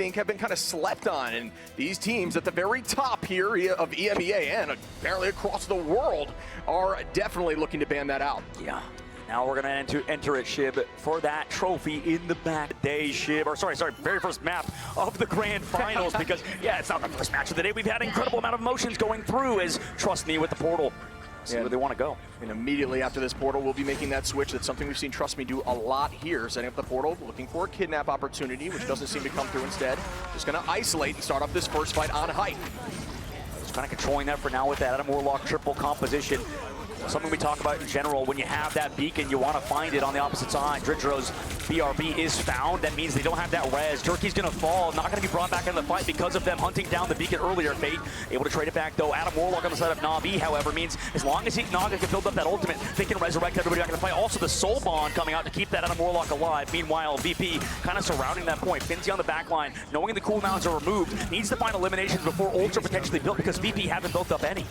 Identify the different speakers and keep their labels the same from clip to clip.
Speaker 1: think, have been kind of slept on. And these teams at the very top here of EMEA and apparently across the world are definitely looking to ban that out.
Speaker 2: Yeah. Now we're going to enter it, Shib, for that trophy in the back day, Shib. Or sorry, very first map of the grand finals because, yeah, it's not the first match of the day. We've had an incredible amount of emotions going through as TrqstMe with the portal. See where they want to go.
Speaker 1: And immediately after this portal, we'll be making that switch. That's something we've seen TrqstMe do a lot here, setting up the portal, looking for a kidnap opportunity, which doesn't seem to come through instead. Just going to isolate and start off this first fight on height.
Speaker 2: Just kind of controlling that for now with that Adam Warlock triple composition. Something we talk about in general, when you have that beacon, you want to find it on the opposite side. Dridro's BRB is found. That means they don't have that res. Jerky's going to fall, not going to be brought back into the fight because of them hunting down the beacon earlier. Fate able to trade it back, though. Adam Warlock on the side of NAVI, however, means as long as Naga can build up that ultimate, they can resurrect everybody back in the fight. Also, the Soul Bond coming out to keep that Adam Warlock alive. Meanwhile, VP kind of surrounding that point. Finnsi on the back line, knowing the cooldowns are removed, needs to find eliminations before ults are potentially built because VP haven't built up any.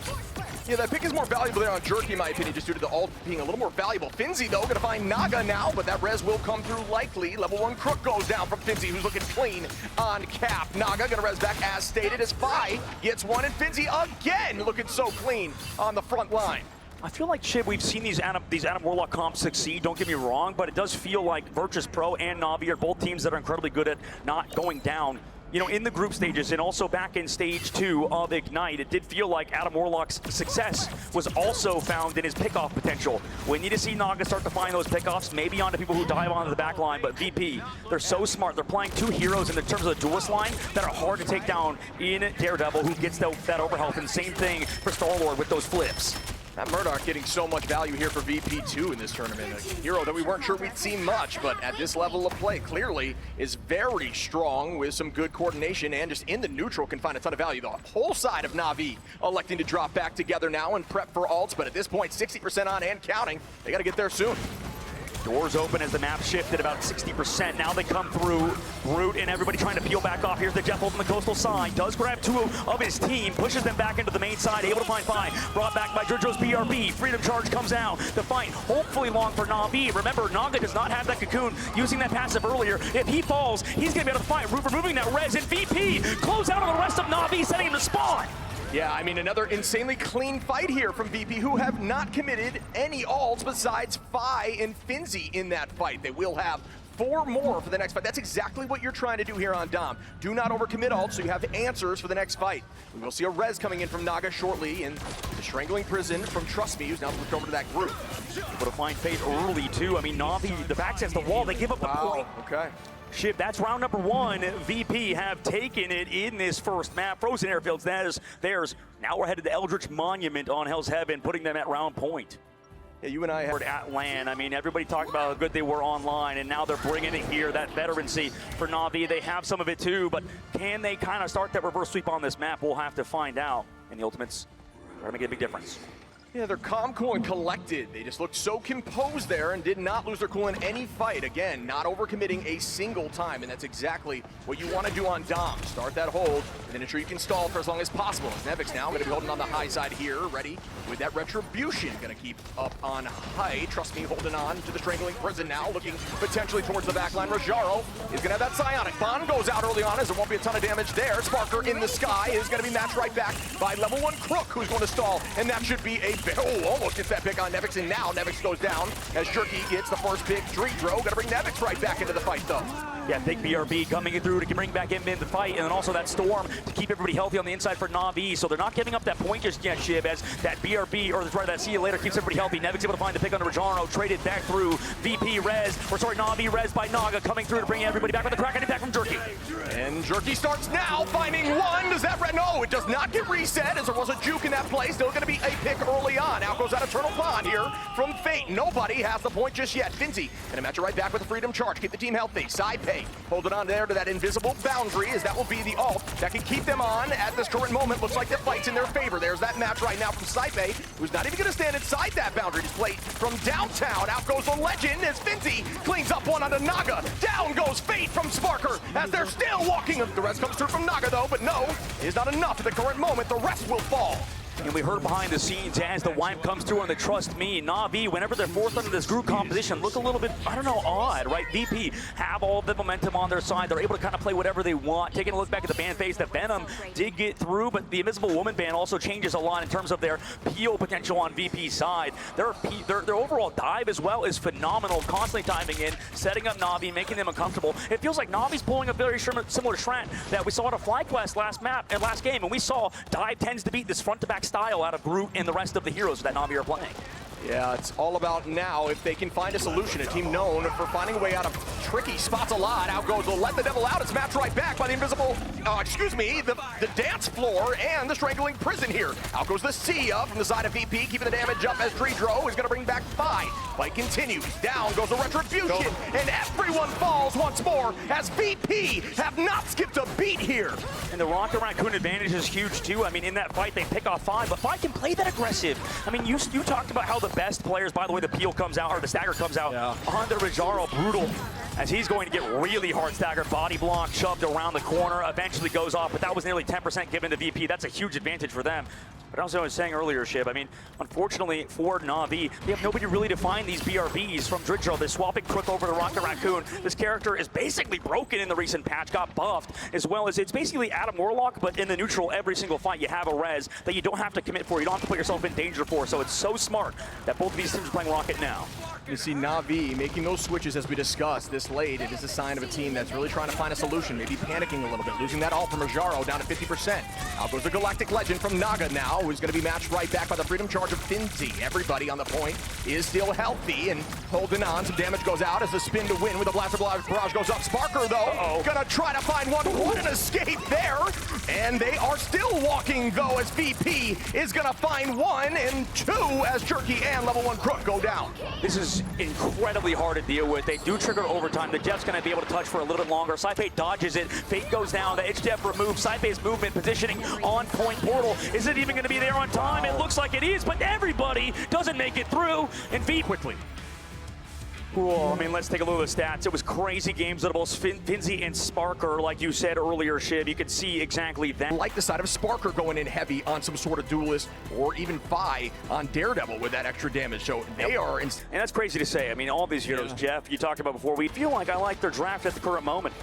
Speaker 1: Yeah, that pick is more valuable there on Jerky, in my opinion, just due to the ult being a little more valuable. Finnsi, though, going to find Naga now, but that res will come through likely. Level 1 Crook goes down from Finnsi, who's looking clean on cap. Naga going to res back as stated as Sypeh gets one, and Finnsi again looking so clean on the front line.
Speaker 2: I feel like, Shib, we've seen these Adam Warlock comps succeed, don't get me wrong, but it does feel like VIRTUS.PRO and NAVI are both teams that are incredibly good at not going down. You know, in the group stages and also back in stage 2 of Ignite, it did feel like Adam Warlock's success was also found in his pickoff potential. We need to see Naga start to find those pickoffs, maybe onto people who dive onto the back line, but VP, they're so smart. They're playing two heroes in the terms of the duelist line that are hard to take down in Daredevil, who gets that overhealth, and same thing for Star-Lord with those flips.
Speaker 1: That Murdoch getting so much value here for VP2 in this tournament. A hero that we weren't sure we'd see much, but at this level of play, clearly is very strong with some good coordination and just in the neutral can find a ton of value. The whole side of NAVI electing to drop back together now and prep for ults, but at this point, 60% on and counting. They got to get there soon.
Speaker 2: Doors open as the map shifted about 60%. Now they come through. Brute and everybody trying to peel back off. Here's the Jeff on the coastal side. Does grab two of his team. Pushes them back into the main side. Able to find Sypeh. Brought back by Dridro's BRB. Freedom Charge comes out. The fight hopefully long for NAVI. Remember, Naga does not have that cocoon using that passive earlier. If he falls, he's going to be able to fight. Removing that res. And VP close out on the rest of NAVI, setting him to spawn.
Speaker 1: Yeah, I mean, another insanely clean fight here from VP, who have not committed any ults besides Sypeh and Finnsi in that fight. They will have 4 more for the next fight. That's exactly what you're trying to do here on Dom. Do not overcommit ults so you have answers for the next fight. We will see a res coming in from Naga shortly, and the Strangling Prison from TrqstMe, who's now flipped over to that group.
Speaker 2: Able to find Fate early, too. I mean, NAVI, the back against the wall, they give up the point.
Speaker 1: Okay.
Speaker 2: Shib, that's round number 1. VP have taken it in this first map. Frozen Airfields, that is theirs. Now we're headed to Eldritch Monument on Hell's Heaven, putting them at round point.
Speaker 1: Yeah, you and I have
Speaker 2: at LAN. I mean, everybody talked about how good they were online, and now they're bringing it here. That veterancy for NAVI, they have some of it too, but can they kind of start that reverse sweep on this map? We'll have to find out. And the Ultimates are going to make a big difference.
Speaker 1: Yeah, they're calm, cool, and collected. They just looked so composed there and did not lose their cool in any fight. Again, not overcommitting a single time, and that's exactly what you want to do on Dom. Start that hold, and then ensure you can stall for as long as possible. Nevix now going to be holding on the high side here, ready with that Retribution. Going to keep up on height. TrqstMe holding on to the Strangling Prison now, looking potentially towards the back line. Raajaro is going to have that Psionic. Bond goes out early on as there won't be a ton of damage there. SparkR in the sky is going to be matched right back by level 1 Crook, who's going to stall, and that should be a almost gets that pick on Nevix, and now Nevix goes down as Jerky gets the first pick. dridro gonna bring Nevix right back into the fight, though.
Speaker 2: Yeah, big BRB coming in through to bring back him in the fight, and then also that Storm to keep everybody healthy on the inside for NAVI. So they're not giving up that point just yet, Shib, as that BRB, or sorry, that see you later keeps everybody healthy. Nevix able to find the pick on Raajaro, traded back through VP res, or sorry, NAVI res by Naga, coming through to bring everybody back with the crack, and back from Jerky.
Speaker 1: And Jerky starts now, finding one. Does that no, it does not get reset, as there was a juke in that play. Still gonna be a pick early on. Out goes that Eternal Bond here from Fate. Nobody has the point just yet. Finnsi gonna match it right back with the Freedom Charge. Keep the team healthy. Sypeh holding on there to that invisible boundary, as that will be the ult that can keep them on at this current moment. Looks like the fight's in their favor. There's that match right now from Sypeh, who's not even gonna stand inside that boundary. Just play from downtown. Out goes the legend as Finnsi cleans up one onto Naga. Down goes Fate from SparkR as they're still walking. The rest comes through from Naga though, but no, is not enough at the current moment. The rest will fall.
Speaker 2: And we heard behind the scenes as the wipe comes through on the TrqstMe, NAVI, whenever they're fourth under this group composition, look a little bit, I don't know, odd, right? VP have all of the momentum on their side. They're able to kind of play whatever they want. Taking a look back at the ban phase, the Venom did get through, but the Invisible Woman ban also changes a lot in terms of their peel potential on VP's side. Their overall dive as well is phenomenal, constantly diving in, setting up NAVI, making them uncomfortable. It feels like NAVI's pulling a very similar strat that we saw at a FlyQuest last game, and we saw dive tends to beat this front-to-back style out of Groot and the rest of the heroes that NAVI are playing.
Speaker 1: Yeah, it's all about now if they can find a solution. A team known for finding a way out of tricky spots a lot. Out goes the Let the Devil Out. It's matched right back by the invisible, the dance floor and the strangling prison here. Out goes the Sia from the side of VP, keeping the damage up as dridro is going to bring back 5. Fight continues. Down goes the Retribution, and everyone falls once more as VP have not skipped a beat here.
Speaker 2: And the Rocket Raccoon advantage is huge too. I mean, in that fight, they pick off 5, but 5 can play that aggressive. I mean, you talked about how the best players, by the way, the peel comes out, or the stagger comes out on the Raajaro, brutal, as he's going to get really hard staggered, body block, shoved around the corner, eventually goes off, but that was nearly 10% given to VP. That's a huge advantage for them. But also, I was saying earlier, Shib, I mean, unfortunately for NAVI, they have nobody really to find these BRBs from dridro. They're swapping Crook over to Rocket Raccoon. This character is basically broken in the recent patch, got buffed, as well as it's basically Adam Warlock, but in the neutral, every single fight you have a res that you don't have to commit for, you don't have to put yourself in danger for, so it's so smart that both of these teams are playing Rocket now.
Speaker 1: You see NAVI making those switches as we discussed this late. It is a sign of a team that's really trying to find a solution, maybe panicking a little bit, losing that ult from Raajaro down to 50%. Out goes the Galactic Legend from Naga now, who's going to be matched right back by the Freedom Charge of Finnsi. Everybody on the point is still healthy and holding on. Some damage goes out as the spin to win with the Blaster Barrage goes up. SparkR, though, gonna try to find one. What an escape there! And they are still walking, though, as VP is gonna find 1 and 2 as Jerky and level 1 Crook go down.
Speaker 2: This is incredibly hard to deal with. They do trigger overtime. The Jeff's going to be able to touch for a little bit longer. Sypeh dodges it. Fate goes down. The H-Jeff removes. Sypeh's movement positioning on point portal. Is it even going to be there on time? It looks like it is, but everybody doesn't make it through. And V quickly. Cool. I mean, let's take a look at the stats. It was crazy games out of both Finnsi and SparkR, like you said earlier, Shiv. You could see exactly that.
Speaker 1: I like the side of SparkR going in heavy on some sort of duelist, or even Fi on Daredevil with that extra damage. So they are... And
Speaker 2: that's crazy to say. I mean, all these heroes, Jeff, you talked about before, we feel like I like their draft at the current moment.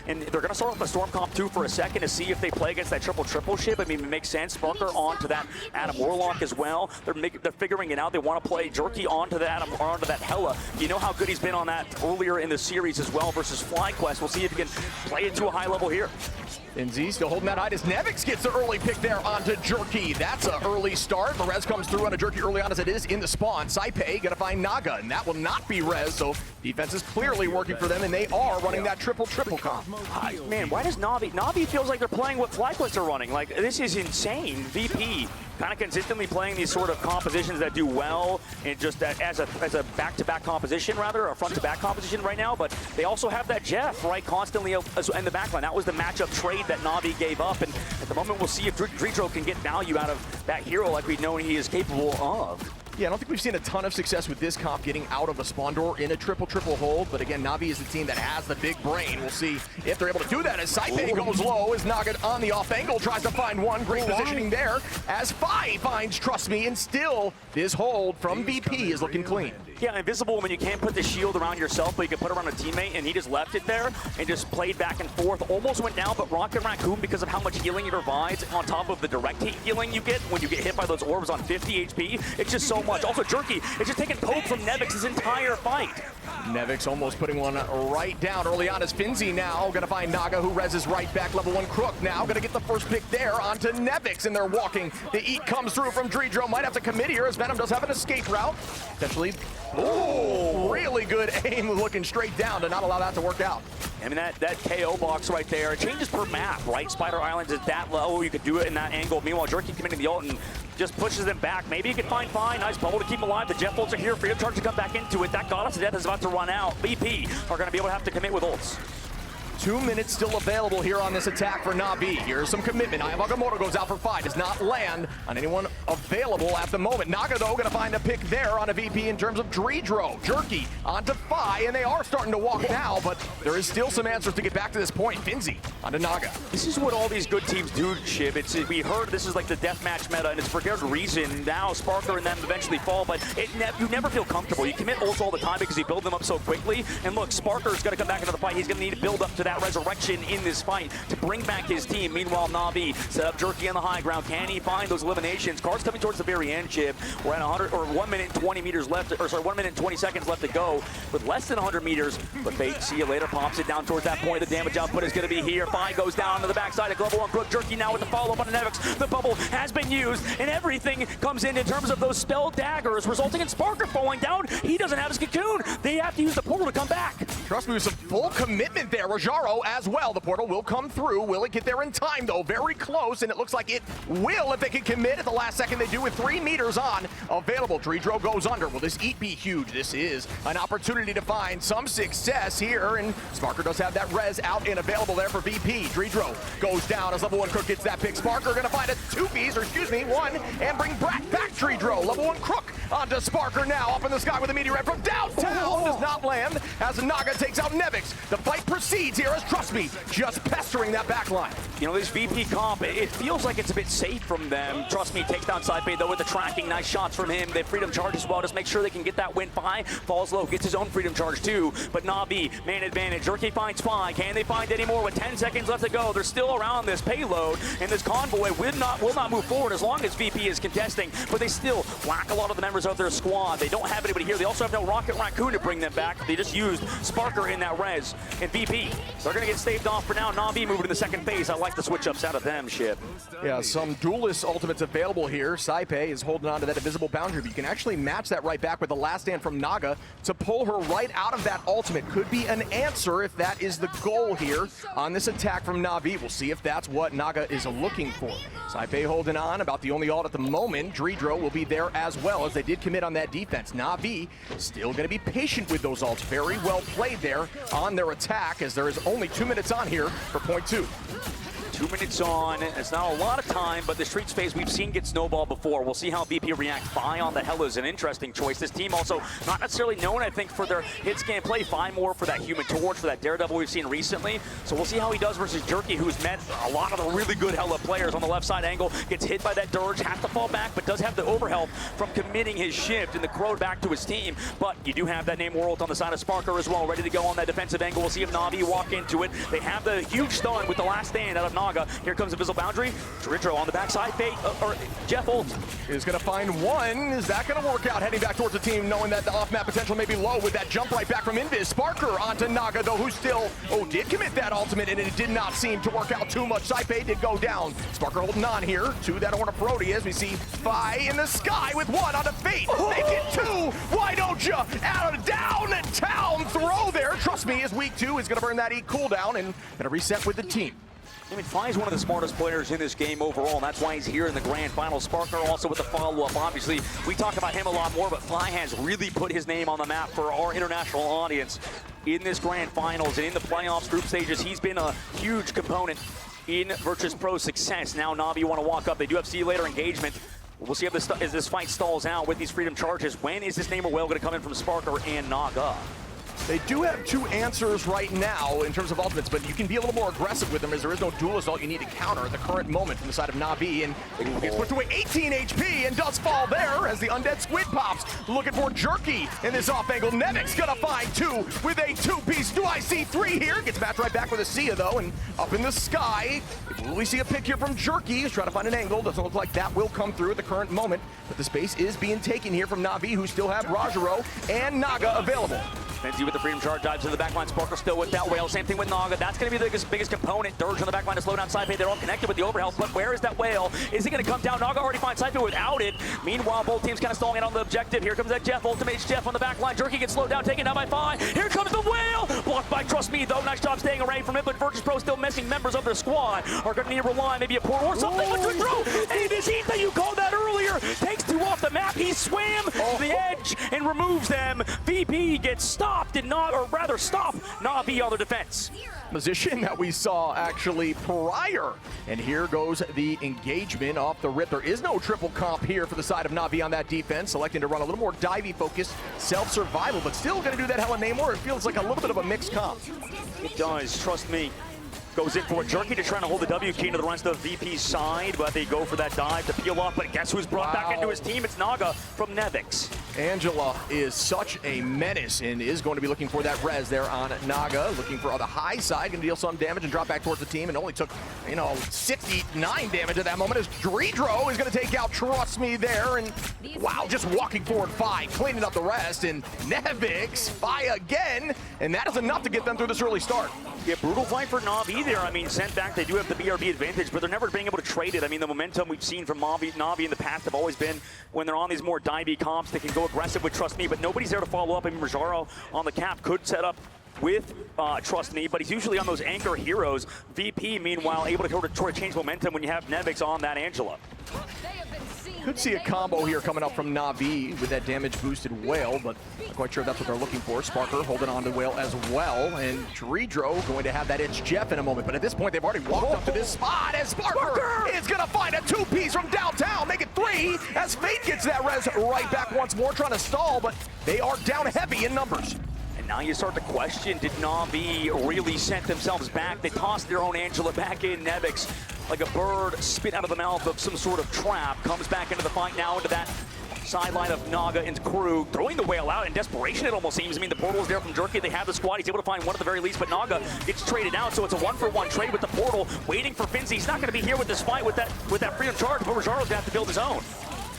Speaker 2: And they're going to start off the Storm Comp 2 for a second to see if they play against that triple ship. I mean, it makes sense. SparkR onto that Adam Warlock as well. They're figuring it out. They want to play Jerky onto that Adam, or onto that Hela. You know how good he's been on that earlier in the series as well versus FlyQuest. We'll see if he can play it to a high level here.
Speaker 1: Finnsi still holding that high as Nevix gets the early pick there onto Jerky. That's an early start. The res comes through onto Jerky early on as it is in the spawn. Sypeh gonna find Naga, and that will not be res, so defense is clearly working for them, and they are running that triple comp.
Speaker 2: Man, why does NAVI feels like they're playing what FlyQuest are running? Like, this is insane. VP kind of consistently playing these sort of compositions that do well, and just as a back-to-back composition, rather, a front-to-back composition right now, but they also have that Jeff, right, constantly in the backline. That was the matchup trade that NAVI gave up, and at the moment we'll see if dridro can get value out of that hero like we've known he is capable of.
Speaker 1: Yeah, I don't think we've seen a ton of success with this comp getting out of a spawn door in a triple hold, but again, NAVI is the team that has the big brain. We'll see if they're able to do that as Sypeh goes low, as Naga on the off angle tries to find 1. Great positioning there as Fi finds TrqstMe, and still this hold from VP is looking clean.
Speaker 2: Yeah, Invisible when you can't put the shield around yourself, but you can put it around a teammate, and he just left it there and just played back and forth. Almost went down, but Rocket Raccoon, because of how much healing it provides on top of the direct hit healing you get when you get hit by those orbs on 50 HP, it's just so much. Also, Jerky is just taking poke from Nevix his entire fight.
Speaker 1: Nevix almost putting one right down early on as Finnsi now gonna find Naga, who reses right back. Level 1 Crook now gonna get the first pick there onto Nevix, and they're walking. The eat comes through from dridro. Might have to commit here as Venom does have an escape route. Potentially, really good aim looking straight down to not allow that to work out.
Speaker 2: I mean, that KO box right there, it changes per map, right? Spider Islands is that low, you could do it in that angle. Meanwhile, Jerky committing the ult and just pushes them back. Maybe you can find Fi. Nice bubble to keep him alive. The Jet Bolts are here. Freedom Charge to come back into it. That Goddess of Death is about to run out. VP are going to be able to have to commit with ults.
Speaker 1: 2 minutes still available here on this attack for NAVI. Here's some commitment. Ayavagamoto goes out for 5. Does not land on anyone available at the moment. Naga, though, going to find a pick there on a VP in terms of dridro. Jerky onto Fi, and they are starting to walk now, but there is still some answers to get back to this point. Finnsi onto Naga.
Speaker 2: This is what all these good teams do, Shib. We heard this is like the deathmatch meta, and it's for good reason. Now SparkR and them eventually fall, but you never feel comfortable. You commit ults all the time because you build them up so quickly. And look, SparkR's going to come back into the fight. He's going to need to build up to that resurrection in this fight to bring back his team. Meanwhile, NAVI set up Jerky on the high ground. Can he find those eliminations? Cards coming towards the very end, Shib. We're at 1 minute and 20 meters left, or sorry, 1 minute and 20 seconds left to go with less than 100 meters. But Fate, see you later, pops it down towards that point. The damage output is going to be here. Fi goes down to the backside of Global 1 Crook. Jerky now with the follow-up on the Nevix. The bubble has been used, and everything comes in terms of those spell daggers, resulting in SparkR falling down. He doesn't have his cocoon. They have to use the portal to come back.
Speaker 1: TrqstMe with some full commitment there. Raajaro as well. The portal will come through. Will it get there in time, though? Very close, and it looks like it will if they can commit at the last second. They do with 3 meters on available. dridro goes under. Will this eat be huge? This is an opportunity to find some success here, and SparkR does have that res out and available there for VP. dridro goes down as level 1 Crook gets that pick. SparkR going to find a 2-piece, or excuse me, 1, and bring back dridro. Level 1 Crook onto SparkR now, up in the sky with a meteorite from downtown. Does not land as Naga takes out Nevix. The fight proceeds here as TrqstMe just pestering that back line.
Speaker 2: You know, this VP comp, it feels like it's a bit safe from them. TrqstMe takes down Sypeh, though, with the tracking. Nice shots from him. They freedom charge as well. Just make sure they can get that win. Fi falls low, gets his own freedom charge too. But NAVI, man advantage. Jerky finds Fi. Can they find any more with 10 seconds left to go? They're still around this payload, and this convoy will not move forward as long as VP is contesting. But they still lack a lot of the members of their squad. They don't have anybody here. They also have no Rocket Raccoon to bring them back. They just used SparkR in that res. And VP, they're going to get staved off for now. NAVI moving to the second phase. I like the switch-ups out of them, Shib.
Speaker 1: Yeah, some duelist ultimates available here. Sypeh is holding on to that invisible boundary, but you can actually match that right back with the last stand from Naga to pull her right out of that ultimate. Could be an answer if that is the goal here on this attack from NAVI. We'll see if that's what Naga is looking for. Sypeh holding on, about the only ult at the moment. dridro will be there as well, as they did commit on that defense. NAVI still going to be patient with those ults. Very well played there on their attack, as there is only 2 minutes on here for point 2.
Speaker 2: 2 minutes on. It's not a lot of time, but the Streets phase we've seen get snowballed before. We'll see how VP react. Fi on the Hella is an interesting choice. This team also not necessarily known, I think, for their hit scan play. Fi more for that Human Torch, for that Daredevil we've seen recently. So we'll see how he does versus Jerky, who's met a lot of the really good Hella players on the left side angle. Gets hit by that Dirge, has to fall back, but does have the overhelp from committing his shift and the Crow back to his team. But you do have that name world on the side of SparkR as well, ready to go on that defensive angle. We'll see if NAVI walk into it. They have the huge stun with the last stand out of Naga. Here comes the boundary. dridro on the backside. Fate, or Jeff ult
Speaker 1: is going to find 1. Is that going to work out? Heading back towards the team, knowing that the off-map potential may be low with that jump right back from Invis. SparkR onto Naga, though, who still, did commit that ultimate, and it did not seem to work out too much. Sypeh did go down. SparkR holding on here to that Ornithophrodi as we see Fi in the sky with 1 onto Fate. Make it 2. Why don't you? Out of downtown throw there. TrqstMe is weak 2. Is going to burn that E cooldown and going to reset with the team.
Speaker 2: I mean, Fi's one of the smartest players in this game overall, and that's why he's here in the grand final. SparkR also with the follow-up. Obviously, we talk about him a lot more, but Fi has really put his name on the map for our international audience in this grand finals and in the playoffs group stages. He's been a huge component in VIRTUS.PRO's success. Now NAVI want to walk up. They do have see you later engagement. We'll see if this fight stalls out with these freedom charges. When is this name or whale going to come in from SparkR and Naga?
Speaker 1: They do have 2 answers right now in terms of ultimates, but you can be a little more aggressive with them as there is no duelist ult you need to counter at the current moment from the side of NAVI, and it gets pushed away 18 HP and does fall there as the undead squid pops. Looking for Jerky in this off angle. Nevix gonna find 2 with a 2-piece. Do I see 3 here? Gets matched right back with a Sia though, and up in the sky. Will we see a pick here from Jerky? He's trying to find an angle. Doesn't look like that will come through at the current moment, but the space is being taken here from NAVI, who still have Raajaro and Naga available.
Speaker 2: Finnsi with the freedom charge, dives to the backline. SparkR still with that whale. Same thing with Naga. That's going to be the biggest component. Dirge on the backline to slow down Sypeh. They're all connected with the overhealth, but where is that whale? Is he going to come down? Naga already finds Sypeh without it. Meanwhile, both teams kind of stalling it on the objective. Here comes that Jeff. Ultimates Jeff on the backline. Jerky gets slowed down, taken down by Fi. Here comes the whale. Blocked by TrqstMe, though. Nice job staying away from it, but VIRTUS.PRO still missing members of their squad. Are going to need to rely maybe a portal or something with dridro. And this heat that you called that earlier takes 2 off the map. He VP swam to the edge and removes them. VP gets stopped and not, or rather stop Navi on the defense.
Speaker 1: Position that we saw actually prior. And here goes the engagement off the rip. There is no triple comp here for the side of Navi on that defense, selecting to run a little more divey focused self-survival, but still gonna do that Hella Namor. It feels like a little bit of a mixed comp.
Speaker 2: It does, trust me. Goes in for a jerky to try to hold the W key to the rest of the VP's side, but they go for that dive to peel off. But guess who's brought back into his team? It's Naga from Nevix.
Speaker 1: Angela is such a menace and is going to be looking for that res there on Naga, looking for on the high side, going to deal some damage and drop back towards the team, and only took, 69 damage at that moment as dridro is going to take out TrqstMe there, and wow, just walking forward 5, cleaning up the rest, and Nevix by again, and that is enough to get them through this early start.
Speaker 2: Yeah, brutal fight for Navi there. I mean, sent back, they do have the BRB advantage, but they're never being able to trade it. I mean, the momentum we've seen from Navi in the past have always been when they're on these more divey comps, they can go aggressive with TrqstMe, but nobody's there to follow up. I mean, Raajaro on the cap could set up with TrqstMe, but he's usually on those anchor heroes. VP, meanwhile, able to change momentum when you have Nevix on that Angela.
Speaker 1: Could see a combo here coming up from Navi with that damage boosted whale, but not quite sure that's what they're looking for. SparkR holding on to whale as well, and dridro going to have that itch Jeff in a moment, but at this point they've already walked up to this spot, and SparkR is gonna find a 2-piece from downtown, make it 3 as Fate gets that res right back once more, trying to stall, but they are down heavy in numbers.
Speaker 2: Now you start to question, did Navi really set themselves back? They tossed their own Angela back in. Nevix, like a bird spit out of the mouth of some sort of trap, comes back into the fight now into that sideline of Naga and crew, throwing the whale out in desperation, it almost seems. I mean, the portal is there from Jerky. They have the squad. He's able to find one at the very least, but Naga gets traded out, so it's a 1-for-1 trade with the portal, waiting for Finnsi. He's not going to be here with this fight with that freedom charge, but Raajaro's going to have to build his own.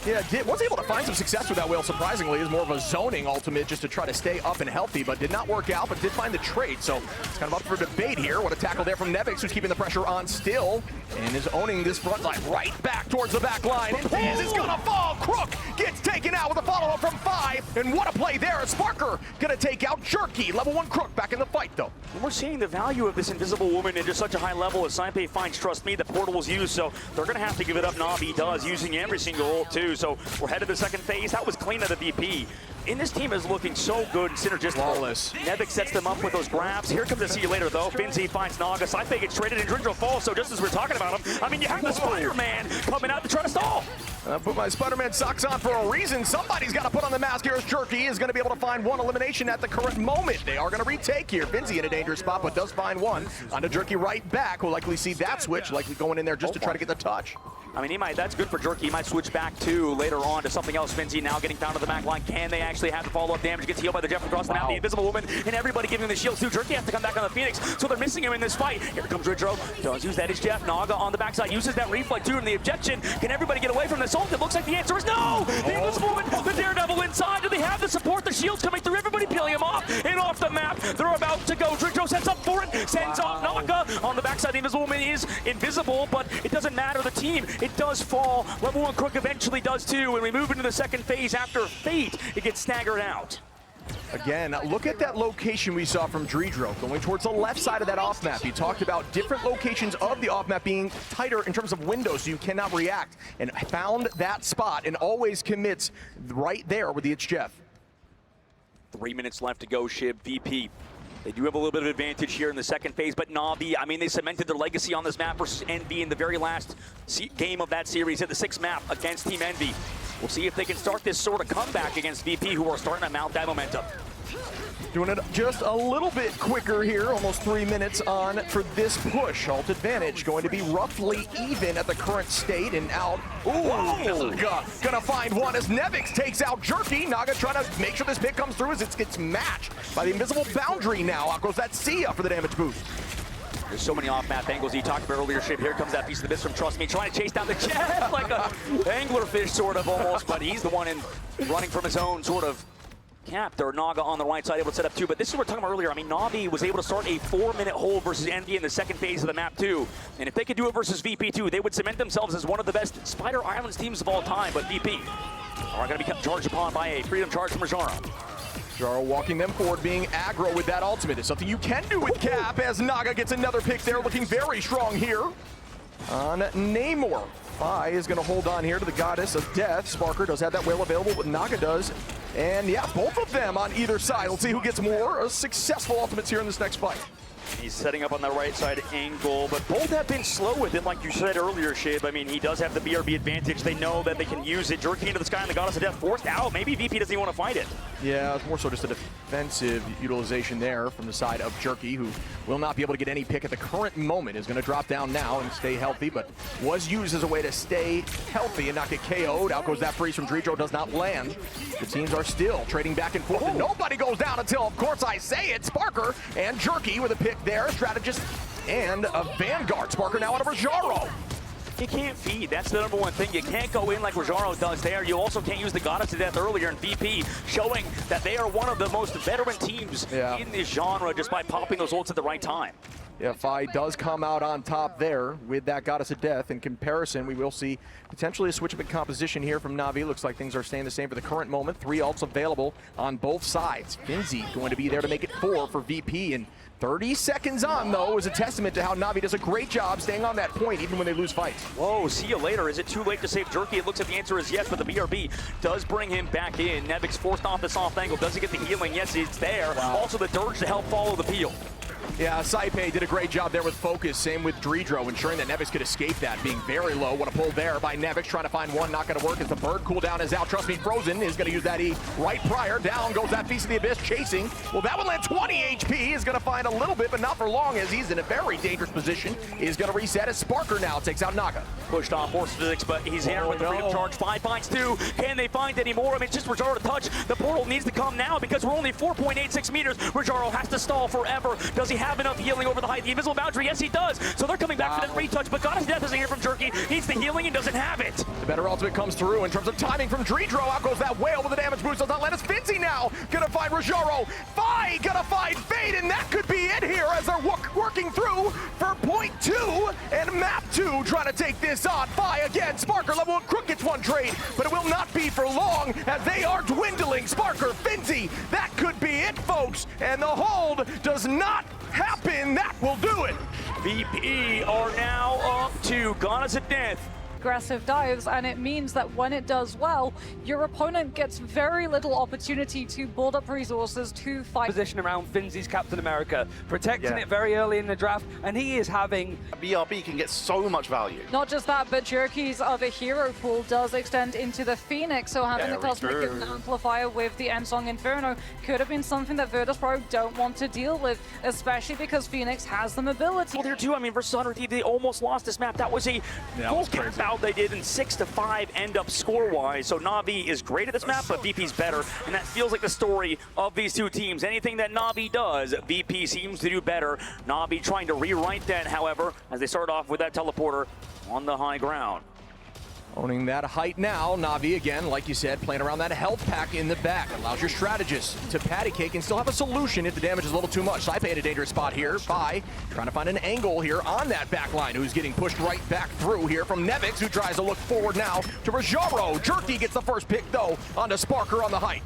Speaker 1: Yeah, was able to find some success with that whale, surprisingly. Is more of a zoning ultimate just to try to stay up and healthy, but did not work out, but did find the trade. So it's kind of up for debate here. What a tackle there from Nevix, who's keeping the pressure on still, and is owning this front line right back towards the back line. And Piz is gonna fall. Crook gets taken out with a follow-up from 5, and what a play there. SparkR gonna take out Jerky. Level 1 Crook back in the fight, though.
Speaker 2: We're seeing the value of this invisible woman at just such a high level as Sypeh finds TrqstMe. The portal was used, so they're gonna have to give it up. Navi does, using every single ult too. So we're headed to the second phase. That was clean of the VP. And this team is looking so good and synergistic.
Speaker 1: Flawless.
Speaker 2: Nevix sets them up with those grabs. Here comes the see you later though. Finnsi finds Naga. Sypeh gets traded and dridro falls. So just as we're talking about him, I mean, you have the Spider-Man coming out to try to stall.
Speaker 1: I put my Spider-Man socks on for a reason. Somebody's got to put on the mask here as Jerky is going to be able to find one elimination at the current moment. They are going to retake here. Finnsi in a dangerous spot, but does find one. Onto Jerky right back. We'll likely see that switch, likely going in there just to try to get the touch.
Speaker 2: I mean, that's good for Jerky. He might switch back too later on to something else. Finnsi now getting found to the back line. Can they actually have the follow-up damage? Gets healed by the Jeff across the map. The invisible woman and everybody giving him the shields too. Jerky has to come back on the Phoenix, so they're missing him in this fight. Here comes dridro. Does use that. It's Jeff. Naga on the backside uses that reflect too, and the objection. Can everybody get away from this ult? It looks like the answer is no. The invisible woman, the daredevil inside. Do they have the support? The shields coming through. Everybody peeling him off and off the map. They're about to go. dridro sets up for it. Sends off Naga on the backside. The invisible woman is invisible, but it doesn't matter. The team, it does fall. Level 1 Crook eventually does too, and we move into the second phase after Fate. It gets staggered out.
Speaker 1: Again, look at that location we saw from dridro, going towards the left side of that off-map. You talked about different locations of the off-map being tighter in terms of windows, so you cannot react. And found that spot and always commits right there with the It's Jeff.
Speaker 2: 3 minutes left to go, Shib. VP. They do have a little bit of advantage here in the second phase, but Navi, I mean, they cemented their legacy on this map versus Envy in the very last game of that series at the 6th map against Team Envy. We'll see if they can start this sort of comeback against VP, who are starting to mount that momentum.
Speaker 1: Doing it just a little bit quicker here, almost 3 minutes on for this push. Ult advantage going to be roughly even at the current state and out. Ooh, gonna find one as Nevix takes out Jerky. Naga trying to make sure this pick comes through as it gets matched by the invisible boundary now. Out goes that Sia for the damage boost.
Speaker 2: There's so many off-map angles you talked about earlier, Shib. Here comes that piece of the bits from TrqstMe, trying to chase down the Jeff like a anglerfish sort of almost, but he's the one running from his own sort of cap. There, Naga on the right side able to set up too, but this is what we were talking about earlier. I mean, Navi was able to start a 4-minute hold versus Envy in the second phase of the map too, and if they could do it versus VP too, they would cement themselves as one of the best Spider Islands teams of all time, but VP are going to be charged upon by a freedom charge from Raajaro.
Speaker 1: Raajaro walking them forward, being aggro with that ultimate. It's something you can do with Cap as Naga gets another pick there, looking very strong here on Namor. Fi is going to hold on here to the Goddess of Death. SparkR does have that whale available, but Naga does. And yeah, both of them on either side. Let's see who gets more successful ultimates here in this next fight.
Speaker 2: He's setting up on the right side angle, but both have been slow with it, like you said earlier, Shib. I mean, he does have the BRB advantage. They know that they can use it. Jerky into the sky, and the Goddess of Death forced out. Maybe VP doesn't even want to fight it.
Speaker 1: Yeah, it's more so just a defensive utilization there from the side of Jerky, who will not be able to get any pick at the current moment. Is going to drop down now and stay healthy, but was used as a way to stay healthy and not get KO'd. Out goes that freeze from dridro, does not land. The teams are still trading back and forth, and nobody goes down until, of course, I say it. SparkR and Jerky with a pick there, strategist and a Vanguard. SparkR now out of Raajaro.
Speaker 2: You can't feed. That's the number one thing. You can't go in like Raajaro does there. You also can't use the Goddess of Death earlier, and VP showing that they are one of the most veteran teams in this genre just by popping those ults at the right time.
Speaker 1: Yeah, Fi does come out on top there with that Goddess of Death. In comparison, we will see potentially a switch up in composition here from Navi. Looks like things are staying the same for the current moment. 3 ults available on both sides. Finnsi going to be there to make it 4 for VP. And 30 seconds on, though, is a testament to how Navi does a great job staying on that point even when they lose fights.
Speaker 2: Whoa, see you later. Is it too late to save Jerky? It looks like the answer is yes, but the BRB does bring him back in. Nevix forced off the soft angle. Does he get the healing? Yes, it's there.
Speaker 1: Wow.
Speaker 2: Also the Dirge to help follow the peel.
Speaker 1: Yeah, Sypeh did a great job there with focus. Same with dridro, ensuring that Nevix could escape that, being very low. What a pull there by Nevix, trying to find one. Not going to work as the bird cooldown is out. TrqstMe Frozen is going to use that E right prior. Down goes that Beast of the Abyss, chasing. Well, that one land 20 HP. Is going to find a little bit, but not for long, as he's in a very dangerous position. Is going to reset as SparkR now takes out Naga.
Speaker 2: Pushed off force physics, but he's here with the freedom charge. 5 finds 2. Can they find any more? I mean, it's just Raajaro to touch. The portal needs to come now because we're only 4.86 meters. Raajaro has to stall forever. Does he have enough healing over the height? The invisible boundary, yes, he does. So they're coming back for that retouch, but Goddess of Death isn't here from Jerky. Needs the healing and doesn't have it.
Speaker 1: The better ultimate comes through in terms of timing from dridro. Out goes that whale with the damage boost. Does not let us. Finnsi now gonna find Raajaro. Fi gonna find Fade, and that could be it here as they're working through for point 2 and map 2 trying to take this on. Fi again. SparkR level 1 Crook gets one trade, but it will not be for long as they are dwindling. SparkR, Finnsi, that could be it, folks. And the hold does not happen. That will do it.
Speaker 2: VP are now up to Goddess of Death.
Speaker 3: Aggressive dives, and it means that when it does well, your opponent gets very little opportunity to build up resources to fight.
Speaker 4: Position around Finnsi's Captain America, protecting it very early in the draft, and he is having...
Speaker 5: BRB can get so much value.
Speaker 3: Not just that, but Jerky's other hero pool does extend into the Phoenix, so having the Cosmic Given Amplifier with the Ensong Inferno could have been something that VIRTUS.PRO don't want to deal with, especially because Phoenix has the mobility.
Speaker 2: Well, there too, I mean, versus 100 Thieves, they almost lost this map. That was a full cap out they did in 6-5 end up score-wise. So Navi is great at this map, but VP's better, and that feels like the story of these two teams. Anything that Navi does, VP seems to do better. Navi trying to rewrite that, however, as they start off with that teleporter on the high ground.
Speaker 1: Owning that height now, Navi again, like you said, playing around that health pack in the back. Allows your strategist to patty cake and still have a solution if the damage is a little too much. Sypeh in a dangerous spot here. Fi trying to find an angle here on that back line, who's getting pushed right back through here from Nevix, who tries to look forward now to Raajaro. Jerky gets the first pick, though, onto SparkR on the height.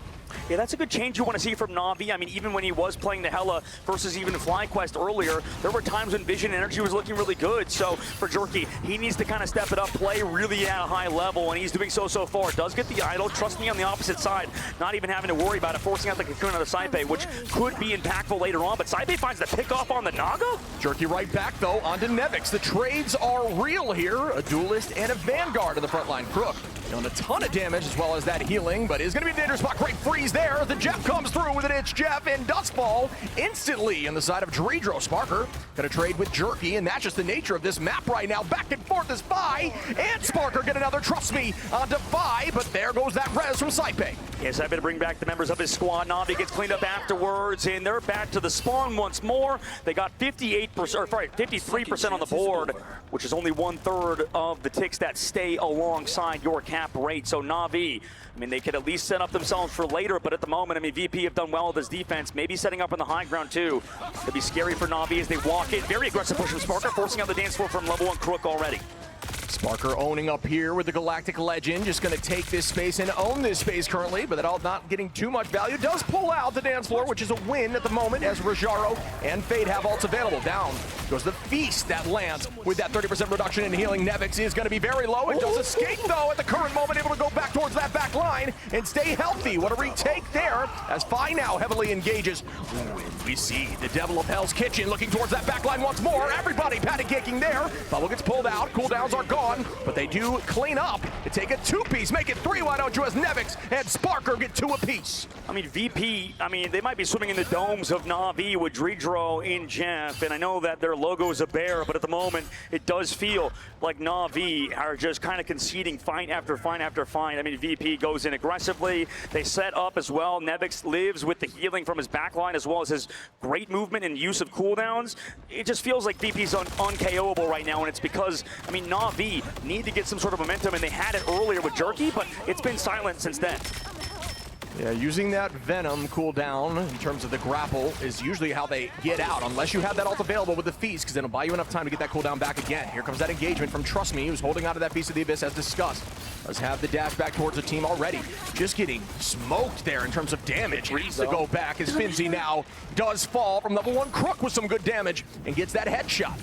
Speaker 2: Yeah, that's a good change you want to see from Navi. I mean, even when he was playing the Hela versus even FlyQuest earlier, there were times when Vision Energy was looking really good. So for Jerky, he needs to kind of step it up, play really at a high level, and he's doing so far. Does get the idol, TrqstMe on the opposite side, not even having to worry about it, forcing out the cocoon out of Sypeh, which could be impactful later on, but Sypeh finds the pick off on the Naga?
Speaker 1: Jerky right back, though, onto Nevix. The trades are real here. A duelist and a Vanguard in the front line. Crook doing a ton of damage as well as that healing, but is going to be a dangerous spot. Great freeze there. The Jeff comes through with an itch Jeff, and Dustfall instantly on the side of dridro. SparkR going to trade with Jerky, and that's just the nature of this map right now. Back and forth is Fi, and SparkR get another TrqstMe onto Fi, but there goes that res from Sypeh.
Speaker 2: Yes, I better bring back the members of his squad. Navi gets cleaned up afterwards, and they're back to the spawn once more. They got 53% on the board, which is only 1/3 of the ticks that stay alongside your cap rate. So Navi, I mean, they could at least set up themselves for later, but at the moment, I mean, VP have done well with his defense, maybe setting up on the high ground too. Could be scary for Navi as they walk in. Very aggressive push from SparkR, forcing out the dance floor from level 1 Crook already.
Speaker 1: SparkR owning up here with the Galactic Legend, just going to take this space and own this space currently, but that all not getting too much value. Does pull out the dance floor, which is a win at the moment, as Raajaro and Fade have ults available. Down goes the Feast that lands with that 30% reduction in healing. Nevix is going to be very low. It does escape, though, at the current moment, able to go back towards that back line and stay healthy. What a retake there, as Fi now heavily engages. Ooh, and we see the Devil of Hell's Kitchen looking towards that back line once more. Everybody patty caking there. Bubble gets pulled out. Cooldowns are gone, but they do clean up to take a two-piece, make it three. Why don't you, as Nevix and SparkR get two apiece?
Speaker 2: I mean, VP, they might be swimming in the domes of NAVI with dridro in Jeff, and I know that their logo is a bear, but at the moment, it does feel like NAVI are just kind of conceding fight after fight after fight. I mean, VP goes in aggressively. They set up as well. Nevix lives with the healing from his backline as well as his great movement and use of cooldowns. It just feels like VP's un-KOable right now, and it's because, I mean, NAVI need to get some sort of momentum, and they had it earlier with Jerky, but it's been silent since then.
Speaker 1: Yeah, using that Venom cooldown in terms of the grapple is usually how they get out, unless you have that ult available with the Feast, because it'll buy you enough time to get that cooldown back again. Here comes that engagement from TrqstMe, who's holding onto that Beast of the Abyss as discussed. Does have the dash back towards the team already. Just getting smoked there in terms of damage. Needs to go back as Finnsi now does fall from level 1 Crook with some good damage and gets that headshot.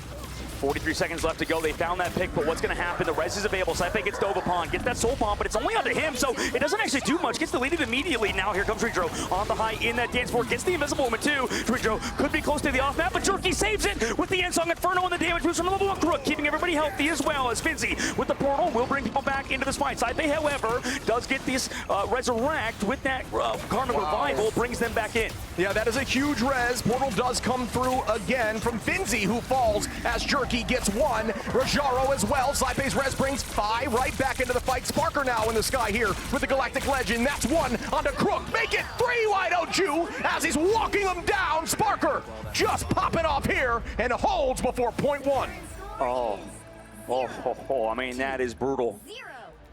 Speaker 2: 43 seconds left to go. They found that pick, but what's going to happen? The res is available. Sypeh gets dove upon, gets that soul bomb, but it's only onto him, so it doesn't actually do much. Gets deleted immediately. Now here comes dridro on the high in that dance floor. Gets the invisible moment too. dridro could be close to the off map, but Jerky saves it with the Ensong Inferno and the damage boost from the level 1 Crook, keeping everybody healthy as well as Finnsi with the portal will bring people back into this fight. Sypeh, however, does get this resurrect with that Karmic Revival, brings them back in.
Speaker 1: Yeah, that is a huge res. Portal does come through again from Finnsi, who falls as Jerky gets one. Raajaro as well. Sypeh's res brings Fi right back into the fight. SparkR now in the sky here with the Galactic Legend. That's one onto Crook. Make it three, why don't you? As he's walking them down, SparkR just popping off here and holds before point one.
Speaker 2: I mean, that is brutal.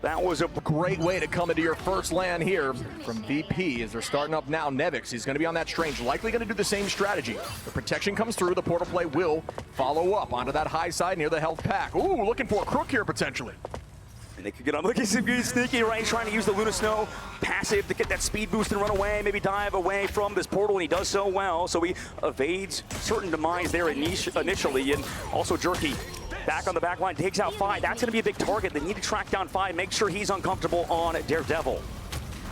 Speaker 1: That was a great way to come into your first land here from VP as they're starting up now. Nevix is going to be on that Strange, likely going to do the same strategy. The protection comes through, the portal play will follow up onto that high side near the health pack. Ooh, looking for a Crook here potentially.
Speaker 2: And they could get on, look, he's sneaky, right? He's trying to use the Luna Snow passive to get that speed boost and run away, maybe dive away from this portal, and he does so well. So he evades certain demise there initially, and also Jerky back on the back line, takes out Fi. That's going to be a big target. They need to track down Fi, make sure he's uncomfortable on Daredevil.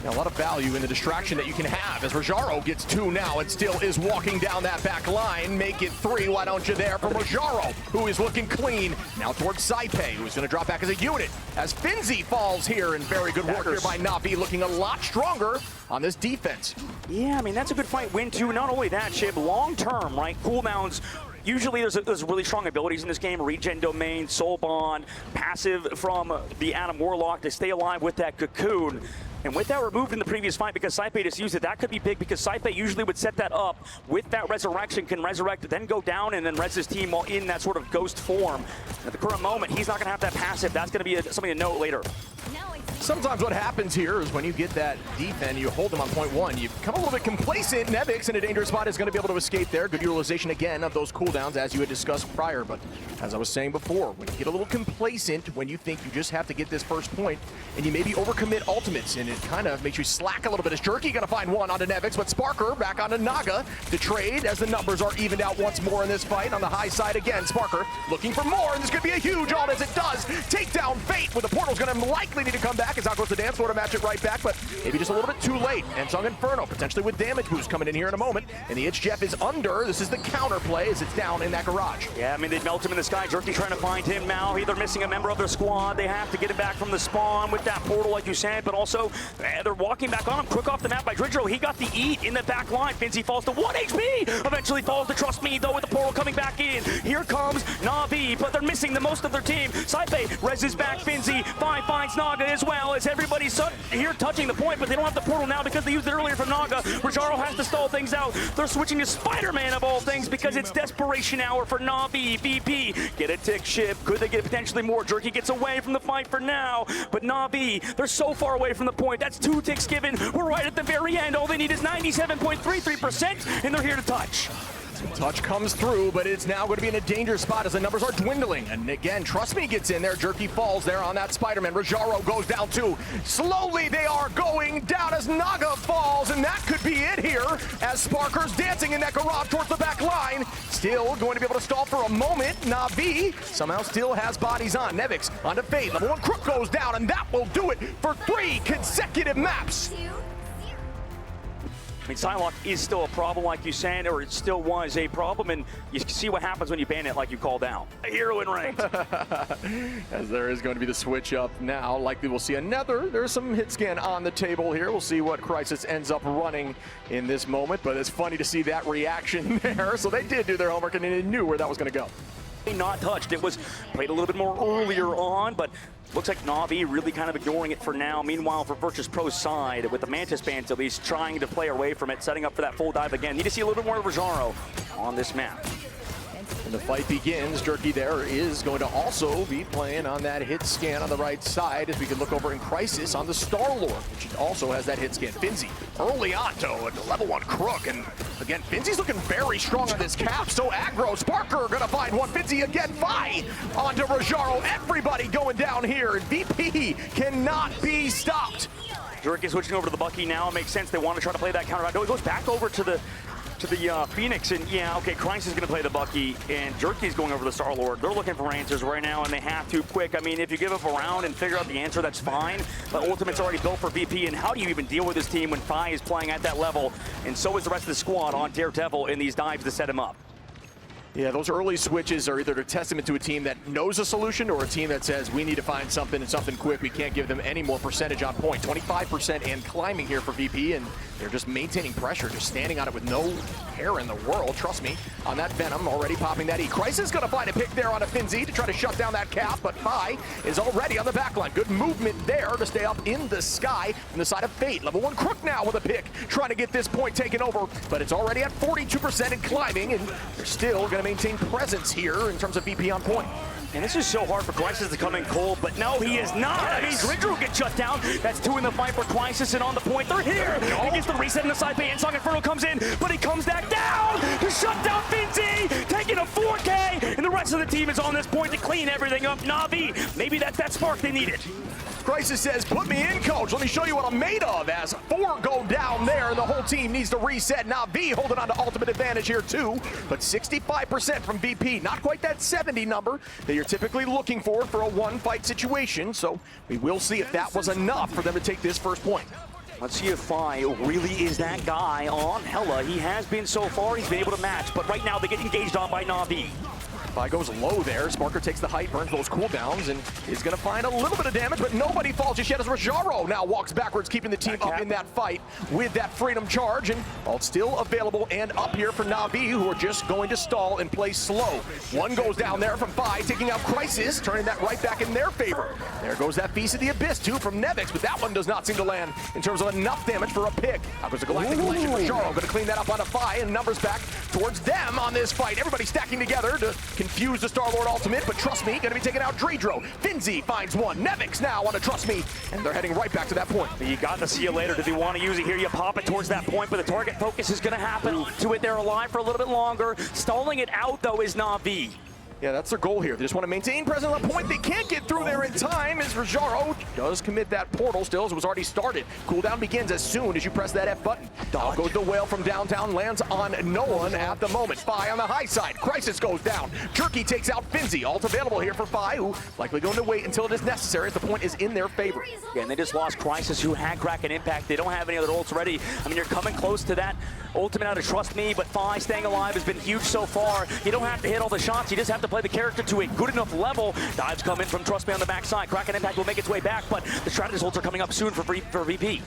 Speaker 1: Now, a lot of value in the distraction that you can have as Raajaro gets two now and still is walking down that back line. Make it three, why don't you there, from Raajaro, who is looking clean. Now towards Sypeh, who's going to drop back as a unit as Finnsi falls here, and very good work here by NAVI, looking a lot stronger on this defense.
Speaker 2: Yeah, I mean, that's a good fight win too. Not only that, Shib, long term, right, cooldowns. Usually there's really strong abilities in this game, regen domain, soul bond, passive from the Adam Warlock to stay alive with that cocoon. And with that removed in the previous fight, because Sypeh just used it, that could be big, because Sypeh usually would set that up with that resurrection, can resurrect, then go down and then res his team while in that sort of ghost form. At the current moment, he's not going to have that passive. That's going to be something to note later.
Speaker 1: Sometimes what happens here is when you get that defense, you hold them on point one, you become a little bit complacent. Nevix in a dangerous spot is going to be able to escape there. Good utilization again of those cooldowns as you had discussed prior. But as I was saying before, when you get a little complacent, when you think you just have to get this first point, and you maybe overcommit ultimates, and it kind of makes you slack a little bit. As Jerky going to find one onto Nevix, but SparkR back onto Naga to trade as the numbers are evened out once more in this fight. On the high side again, SparkR looking for more, and this could be a huge ult as it does take down Fate, with the portal's going to likely need to come back as out goes the dance floor to match it right back, but maybe just a little bit too late. Ensong Inferno potentially with damage boost coming in here in a moment, and the Jeff is under. This is the counter play as it's down in that garage.
Speaker 2: Yeah, I mean, they melt him in the sky. Jerky trying to find him now. They're missing a member of their squad. They have to get him back from the spawn with that portal, like you said, but also they're walking back on him. Crook off the map by dridro. He got the eat in the back line. Finnsi falls to 1 HP. Eventually falls to TrqstMe, though, with the portal coming back in. Here comes NAVI, but they're missing the most of their team. Sypeh reses back Finnsi. Fi finds Naga as well, as everybody's here touching the point, but they don't have the portal now because they used it earlier from Naga. Raajaro has to stall things out. They're switching to Spider-Man of all things because it's desperation hour for NAVI. VP get a tick ship. Could they get potentially more? Jerky gets away from the fight for now, but NAVI, they're so far away from the point. That's 2 ticks given. We're right at the very end. All they need is 97.33%, and they're here to touch.
Speaker 1: Touch comes through, but it's now going to be in a dangerous spot as the numbers are dwindling. And again, TrqstMe gets in there. Jerky falls there on that Spider-Man. Raajaro goes down too. Slowly they are going down as Naga falls, and that could be it here as SparkR's dancing in that garage towards the back line. Still going to be able to stall for a moment. NAVI somehow still has bodies on. Nevix onto Fade. Level 1 Crook goes down, and that will do it for 3 consecutive maps.
Speaker 2: I mean, Psylocke is still a problem, like you said, or it still was a problem, and you see what happens when you ban it like you called out. A hero in ranked.
Speaker 1: As there is going to be the switch up now. Likely we'll see another. There's some hit scan on the table here. We'll see what Crisis ends up running in this moment, but it's funny to see that reaction there. So they did do their homework and they knew where that was going to go.
Speaker 2: Not touched. It was played a little bit more earlier on, but looks like Navi really kind of ignoring it for now. Meanwhile, for VIRTUS.PRO's side, with the Mantis bands at least trying to play away from it, setting up for that full dive again. Need to see a little bit more of Raajaro on this map.
Speaker 1: And the fight begins. Jerky there is going to also be playing on that hit scan on the right side as we can look over in Crisis on the Star-Lord, which also has that hit scan. Finnsi early on to level 1 Crook, and again, Finnsi's looking very strong on this cap. So aggro, SparkR gonna find one. Finnsi again, Vi onto Raajaro. Everybody going down here, and VP cannot be stopped.
Speaker 2: Jerky switching over to the Bucky now. It makes sense. They want to try to play that counter. No, it goes back over to the Phoenix, and yeah, okay, Crisis is going to play the Bucky, and Jerky's going over the Star-Lord. They're looking for answers right now, and they have to quick. I mean, if you give up a round and figure out the answer, that's fine, but Ultimate's already built for VP, and how do you even deal with this team when Fi is playing at that level, and so is the rest of the squad on Daredevil in these dives to set him up?
Speaker 1: Yeah, those early switches are either a testament to a team that knows a solution or a team that says we need to find something and something quick. We can't give them any more percentage on point. 25% and climbing here for VP, and they're just maintaining pressure, just standing on it with no care in the world. TrqstMe on that Venom, already popping that E. Crisis gonna find a pick there on a Finnsi to try to shut down that cap, but Fi is already on the back line. Good movement there to stay up in the sky from the side of Fate. Level 1 Crook now with a pick, trying to get this point taken over, but it's already at 42% and climbing, and they're still gonna maintain presence here in terms of VP on point.
Speaker 2: And this is so hard for Crisis to come in cold, but no, he is not. I mean, dridro gets shut down. That's 2 in the fight for Crisis, and on the point, they're here. He gets the reset in the Sypeh, and Song Inferno comes in, but he comes back down to shut down Finnsi, taking a 4K, and the rest of the team is on this point to clean everything up. Navi, maybe that's that spark they needed.
Speaker 1: Crisis says, put me in, coach. Let me show you what I'm made of. As 4 go down there, and the whole team needs to reset. NAVI holding on to ultimate advantage here too, but 65% from VP. Not quite that 70 number that you're typically looking for a one-fight situation. So we will see if that was enough for them to take this first point.
Speaker 2: Let's see if Fi really is that guy on Hella. He has been so far. He's been able to match, but right now they get engaged on by NAVI.
Speaker 1: Fi goes low there. SparkR takes the height, burns those cooldowns, and is going to find a little bit of damage, but nobody falls just yet as Raajaro now walks backwards, keeping the team up in that fight with that Freedom Charge, and all still available and up here for NAVI, who are just going to stall and play slow. One goes down there from Fi, taking out Crisis, turning that right back in their favor. There goes that Beast of the Abyss, too, from Nevix, but that one does not seem to land in terms of enough damage for a pick. Out goes the Galactic Legend. Raajaro going to clean that up onto Fi, and numbers back towards them on this fight. Everybody stacking together to confuse the Star-Lord ultimate, but TrqstMe going to be taking out dridro. Finnsi finds one. Nevix now on a TrqstMe, and they're heading right back to that point.
Speaker 2: You got to see you later. Did you want to use it here? You pop it towards that point, but the target focus is going to happen to it. They're alive for a little bit longer. Stalling it out, though, is NAVI.
Speaker 1: Yeah, that's their goal here. They just want to maintain presence on the point. They can't get through there in time as Raajaro does commit that portal still as it was already started. Cooldown begins as soon as you press that F button. Dog goes the whale from downtown, lands on no one at the moment. Fi on the high side. Crisis goes down. Jerky takes out Finnsi. Alt available here for Fi, who likely going to wait until it is necessary as the point is in their favor.
Speaker 2: Yeah, and they just lost Crisis, who had Kraken Impact. They don't have any other ults ready. I mean, you're coming close to that ultimate out of TrqstMe, but Fi staying alive has been huge so far. You don't have to hit all the shots. You just have to play the character to a good enough level. Dives come in from TrqstMe on the backside. Kraken Impact will make its way back, but the strategist ults are coming up soon for VP.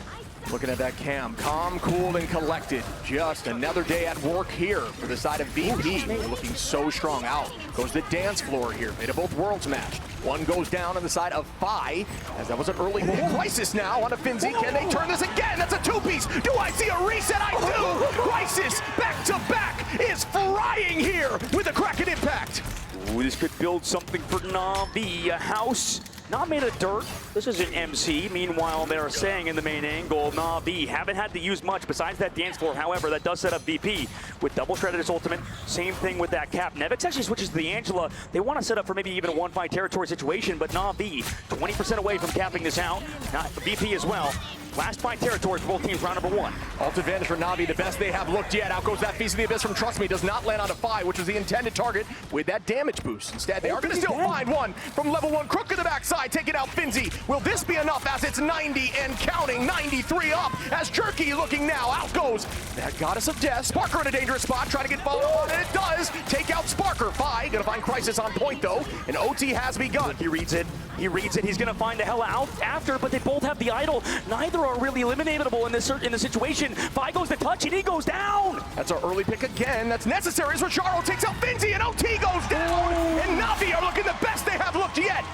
Speaker 1: Looking at that cam, calm, cool, and collected. Just another day at work here for the side of VP. They're looking so strong. Out goes the dance floor here. Made of both worlds matched. One goes down on the side of Fi, as that was an early hit. Crisis now on a Finnsi. Can they turn this again? That's a two-piece. Do I see a reset? I do! Crisis, back-to-back, is frying here with a Kraken Impact.
Speaker 2: Ooh, this could build something for NAVI. A house not made of dirt. This is an MC. Meanwhile, they're saying in the main angle, NAVI haven't had to use much besides that dance floor. However, that does set up VP with double shredded his ultimate. Same thing with that cap. Nevix actually switches to the Angela. They want to set up for maybe even a 1-5 territory situation, but NAVI 20% away from capping this out. Not VP as well. Last fight territory for both teams, round number 1.
Speaker 1: Alt advantage for NAVI, the best they have looked yet. Out goes that Feast of the Abyss from TrqstMe. Does not land on a 5, which was the intended target with that damage boost. Instead, they are going to still find one from level 1. Crook in the backside, taking out Finnsi. Will this be enough as it's 90 and counting? 93 up as Jerky looking now. Out goes that Goddess of Death. SparkR in a dangerous spot, trying to get followed on, and it does take out SparkR. Fi going to find Crisis on point, though, and OT has begun.
Speaker 2: He reads it. He reads it. He's going to find the Hella out after, but they both have the idol. Neither are really eliminatable in this situation. Fi goes to touch, and he goes down.
Speaker 1: That's our early pick again. That's necessary as Raajaro takes out Finnsi, and OT goes down. And NAVI are looking the best they have looked yet.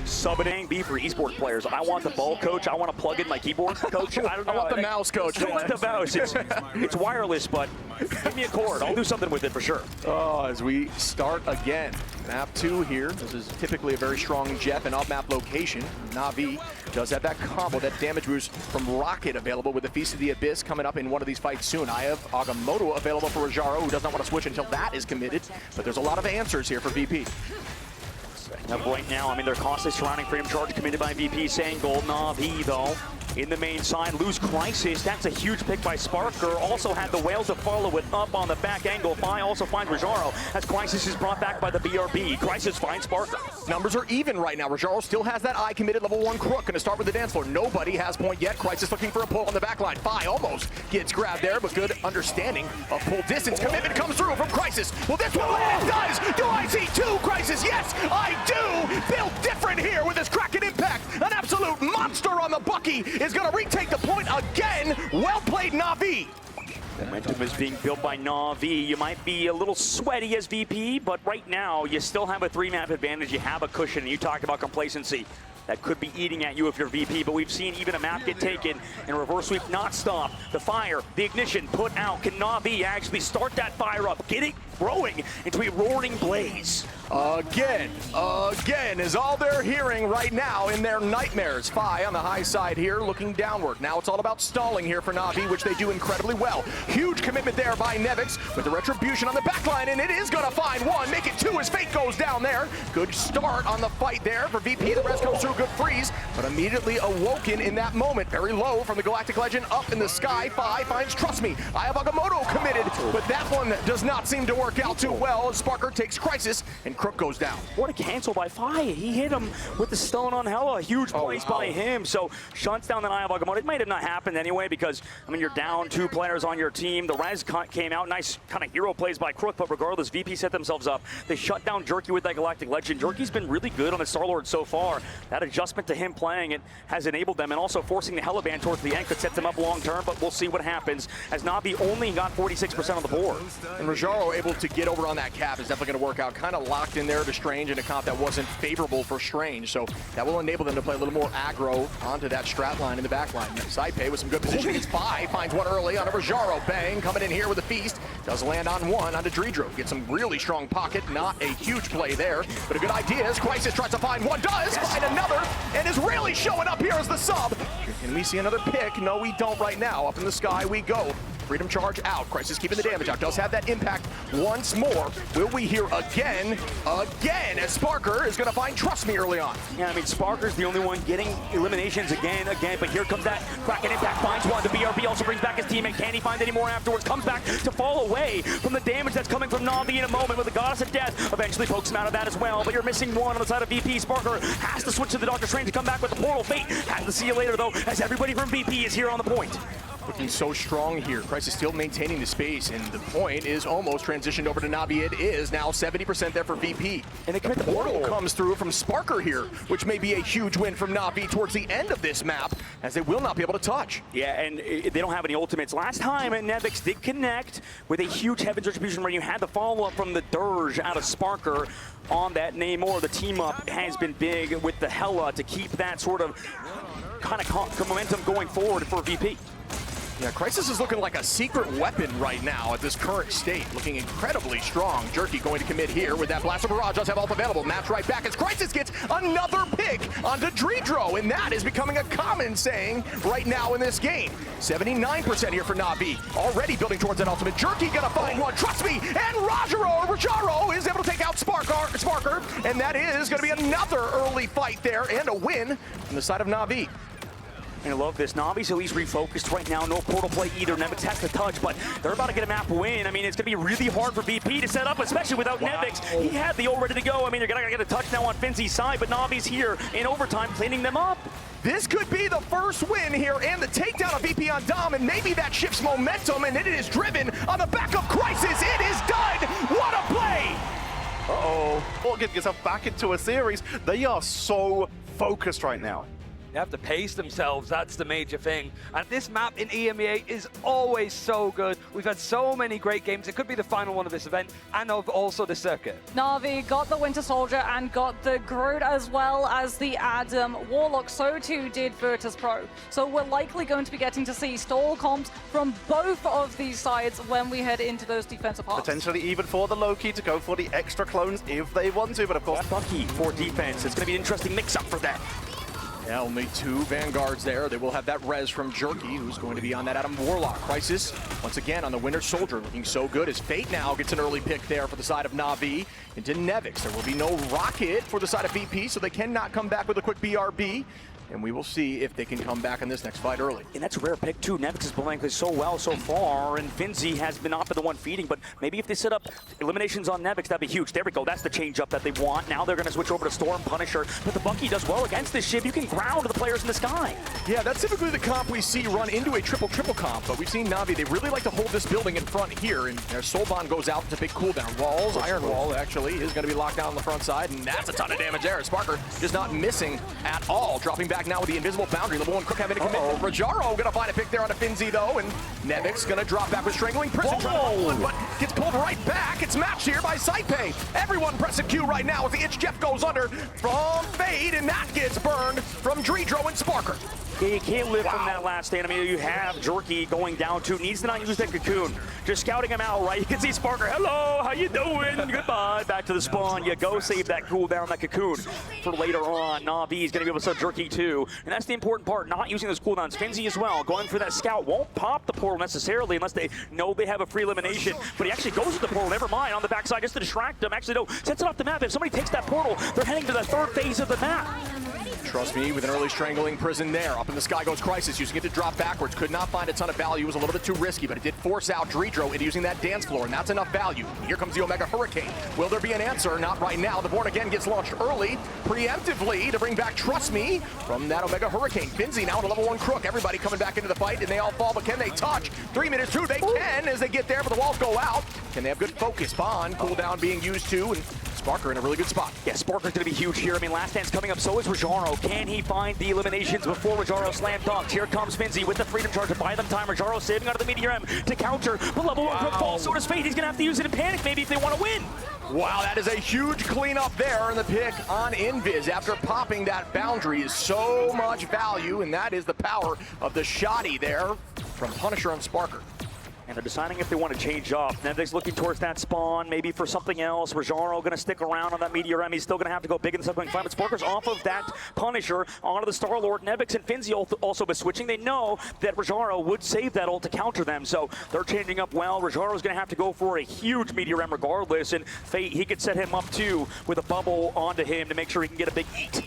Speaker 2: Subbing B for esports players. I want the ball coach. I want to plug in my keyboard coach. I don't know.
Speaker 1: I want the mouse coach.
Speaker 2: I want the mouse. It's wireless, but give me a cord. I'll do something with it for sure.
Speaker 1: Oh, as we start again. Map 2 here. This is typically a very strong Jeff and up-map location. NAVI does have that combo, that damage boost from Rocket available with the Feast of the Abyss coming up in one of these fights soon. I have Agamotto available for Raajaro, who does not want to switch until that is committed. But there's a lot of answers here for VP.
Speaker 2: Right now, I mean, they're constantly surrounding Freedom Charge committed by VP, saying gold. NAVI, though, in the main side, lose Crisis. That's a huge pick by SparkR. Also had the Whale to follow it up on the back angle. Fi also finds Raajaro as Crisis is brought back by the BRB. Crisis finds SparkR.
Speaker 1: Numbers are even right now. Raajaro still has that eye committed level 1 Crook. Going to start with the dance floor. Nobody has point yet. Crisis looking for a pull on the back line. Fi almost gets grabbed there, but good understanding of pull distance. Commitment comes through from Crisis. Will this one land? It does! Do I see 2 Crisis? Yes, I do! Built different here with his Kraken impact. An absolute monster on the Bucky is going to retake the point again. Well played, NAVI.
Speaker 2: Momentum is being built by NAVI. You might be a little sweaty as VP, but right now you still have a 3-map advantage. You have a cushion, and you talked about complacency. That could be eating at you if you're VP, but we've seen even a map get taken and reverse sweep not stop. The fire, the ignition put out. Can NAVI actually start that fire up, get it growing into a roaring blaze?
Speaker 1: Again is all they're hearing right now in their nightmares. Fi on the high side here, looking downward. Now it's all about stalling here for NAVI, which they do incredibly well. Huge commitment there by Nevix with the retribution on the backline, and it is going to find 1, make it 2 as Fate goes down there. Good start on the fight there for VP. The rest comes through, good freeze, but immediately awoken in that moment. Very low from the Galactic Legend up in the sky. Fi finds TrqstMe. I have Agamotto committed, but that one does not seem to work out too well as SparkR takes Crisis and Crook goes down.
Speaker 2: What a cancel by Fi. He hit him with the stone on Hella. A huge place by him. So shunts down the Eye of Agamotto. It might have not happened anyway because, I mean, you're down 2 players on your team. The res came out. Nice kind of hero plays by Crook, but regardless, VP set themselves up. They shut down Jerky with that Galactic Legend. Jerky's been really good on the Star-Lord so far. That adjustment to him playing it has enabled them, and also forcing the Hella ban towards the end could set them up long term, but we'll see what happens as NAVI only got 46% on the board.
Speaker 1: And Raajaro able to get over on that cap is definitely going to work out. Kind of locked in there to Strange in a comp that wasn't favorable for Strange, so that will enable them to play a little more aggro onto that strat line in the back line. Sypeh with some good positioning. It's Fi finds one early on a Raajaro. Bang, coming in here with a feast. Does land on 1 onto dridro. Gets some really strong pocket. Not a huge play there, but a good idea as Crisis tries to find 1. Does find another, and is really showing up here as the sub. Can we see another pick? No, we don't right now. Up in the sky we go. Freedom Charge out. Crisis keeping the damage out. Does have that impact once more. Will we hear again as SparkR is going to find TrqstMe early on?
Speaker 2: Yeah, I mean, SparkR's the only one getting eliminations again, but here comes that Kraken impact. Finds 1. The BRB also brings back his teammate. Can he find any more afterwards? Comes back to fall away from the damage that's coming from NAVI in a moment with the Goddess of Death. Eventually pokes him out of that as well, but you're missing 1 on the side of VP. SparkR has to switch to the Doctor Strange to come back with the portal. Fate has to see you later, though, as everybody from VP is here on the point.
Speaker 1: Looking so strong here. Crisis still maintaining the space, and the point is almost transitioned over to NAVI. It is now 70% there for VP. And the portal comes through from SparkR here, which may be a huge win from NAVI towards the end of this map, as they will not be able to touch.
Speaker 2: Yeah, and they don't have any ultimates. Last time, Nevix did connect with a huge Heaven's Retribution where you had the follow-up from the Dirge out of SparkR on that Namor. The team-up has been big with the Hella to keep that sort of kind of momentum going forward for VP.
Speaker 1: Yeah, Crisis is looking like a secret weapon right now at this current state, looking incredibly strong. Jerky going to commit here with that Blast of Barrage. Does have ult available. Match right back as Crisis gets Another pick onto dridro, and that is becoming a common saying right now in this game. 79% here for NAVI, already building towards that ultimate. Jerky gonna find one, TrqstMe, and Raajaro is able to take out SparkR, and that is gonna be another early fight there, and a win from the side of NAVI.
Speaker 2: I love this. Navi's at least refocused right now. No portal play either. Nevix has to touch, but they're about to get a map win. I mean, it's going to be really hard for VP to set up, especially without Nevix. He had the ult ready to go. I mean, they're going to get a touch now on Finnsi's side, but Navi's here in overtime cleaning them up.
Speaker 1: This could be the first win here and the takedown of VP on Dom, and maybe that shifts momentum, and it is driven on the back of Crisis. It is done. What a play!
Speaker 5: Uh-oh. Well, get yourself back into a series. They are so focused right now.
Speaker 4: They have to pace themselves, that's the major thing. And this map in EMEA is always so good. We've had so many great games. It could be the final one of this event and of also the circuit.
Speaker 3: NAVI got the Winter Soldier and got the Groot as well as the Adam Warlock. So too did VIRTUS.PRO. So we're likely going to be getting to see stall comps from both of these sides when we head into those defensive halves.
Speaker 5: Potentially even for the Loki to go for the extra clones if they want to, but of course...
Speaker 2: Bucky for defense. It's going to be an interesting mix-up for them.
Speaker 1: Yeah, only 2 Vanguards there. They will have that res from Jerky, who's going to be on that Adam Warlock. Crisis, once again, on the Winter Soldier, looking so good as Fate now gets an early pick there for the side of NAVI into Nevix. There will be no rocket for the side of VP, so they cannot come back with a quick BRB. And we will see if they can come back in this next fight early.
Speaker 2: And that's a rare pick too. Nevix is playing so well so far, and Finnsi has been not been the one feeding, but maybe if they set up eliminations on Nevix, that'd be huge. There we go, that's the change up that they want. Now they're gonna switch over to Storm Punisher, but the Bucky does well against this Shiv. You can ground the players in the sky.
Speaker 1: Yeah, that's typically the comp we see run into a triple comp, but we've seen Navi, they really like to hold this building in front here, and their Soul Bond goes out into big cooldown. Walls, Iron Wall actually is gonna be locked down on the front side, and that's a ton of damage there. SparkR just not missing at all. Dropping back now with the invisible boundary. Level 1 Crook having to commit. Raajaro gonna find a pick there on a Finnsi though, and Nevix gonna drop back with Strangling Prison. But gets pulled right back. It's matched here by Sypeh. Everyone pressing Q right now as the Itch Jeff goes under from Fade, and that gets burned from dridro and SparkR.
Speaker 2: Yeah, you can't live from that last stand. I mean, you have Jerky going down too. Needs to not use that cocoon. Just scouting him out, right? You can see SparkR. Hello, how you doing? Goodbye. Back to the spawn. You go save that cooldown, that cocoon for later on. Navi is going to be able to set Jerky too. And that's the important part, not using those cooldowns. Finnsi as well, going for that scout. Won't pop the portal necessarily unless they know they have a free elimination. But he actually goes with the portal, never mind, on the backside just to distract them. Actually, no, sets it off the map. If somebody takes that portal, they're heading to the 3rd phase of the map.
Speaker 1: TrqstMe with an early Strangling Prison there. Up in the sky goes Crisis, using it to drop backwards. Could not find a ton of value. It was a little bit too risky, but it did force out dridro into using that dance floor, and that's enough value. Here comes the Omega Hurricane. Will there be an answer? Not right now. The Born Again gets launched early, preemptively, to bring back TrqstMe from that Omega Hurricane. Finnsi now in a level 1 Crook. Everybody coming back into the fight, and they all fall, but can they touch? 3 minutes, 2, they can as they get there, but the walls go out. Can they have good focus? Bond, cooldown being used too, and SparkR in a really good spot.
Speaker 2: Yeah, SparkR's going to be huge here. I mean, last stand's coming up, so is Raajaro. Can he find the eliminations before Raajaro slam dunks? Here comes Finnsi with the Freedom Charge to buy them time. Raajaro saving out of the Meteor M to counter, but level 1 Crook falls, so does Fate. He's going to have to use it in panic maybe if they want to win.
Speaker 1: Wow, that is a huge cleanup there, and the pick on Invis after popping that boundary is so much value, and that is the power of the shoddy there from Punisher on SparkR.
Speaker 2: And they're deciding if they want to change up. Nevix looking towards that spawn, maybe for something else. Raajaro going to stick around on that Meteor M. He's still going to have to go big in the subsequent fight, but SparkR's off of that Punisher onto the Star-Lord. Nevix and Finnsi also been switching. They know that Raajaro would save that ult to counter them, so they're changing up well. Raajaro's going to have to go for a huge Meteor M regardless, and Fate, he could set him up too with a bubble onto him to make sure he can get a big eat.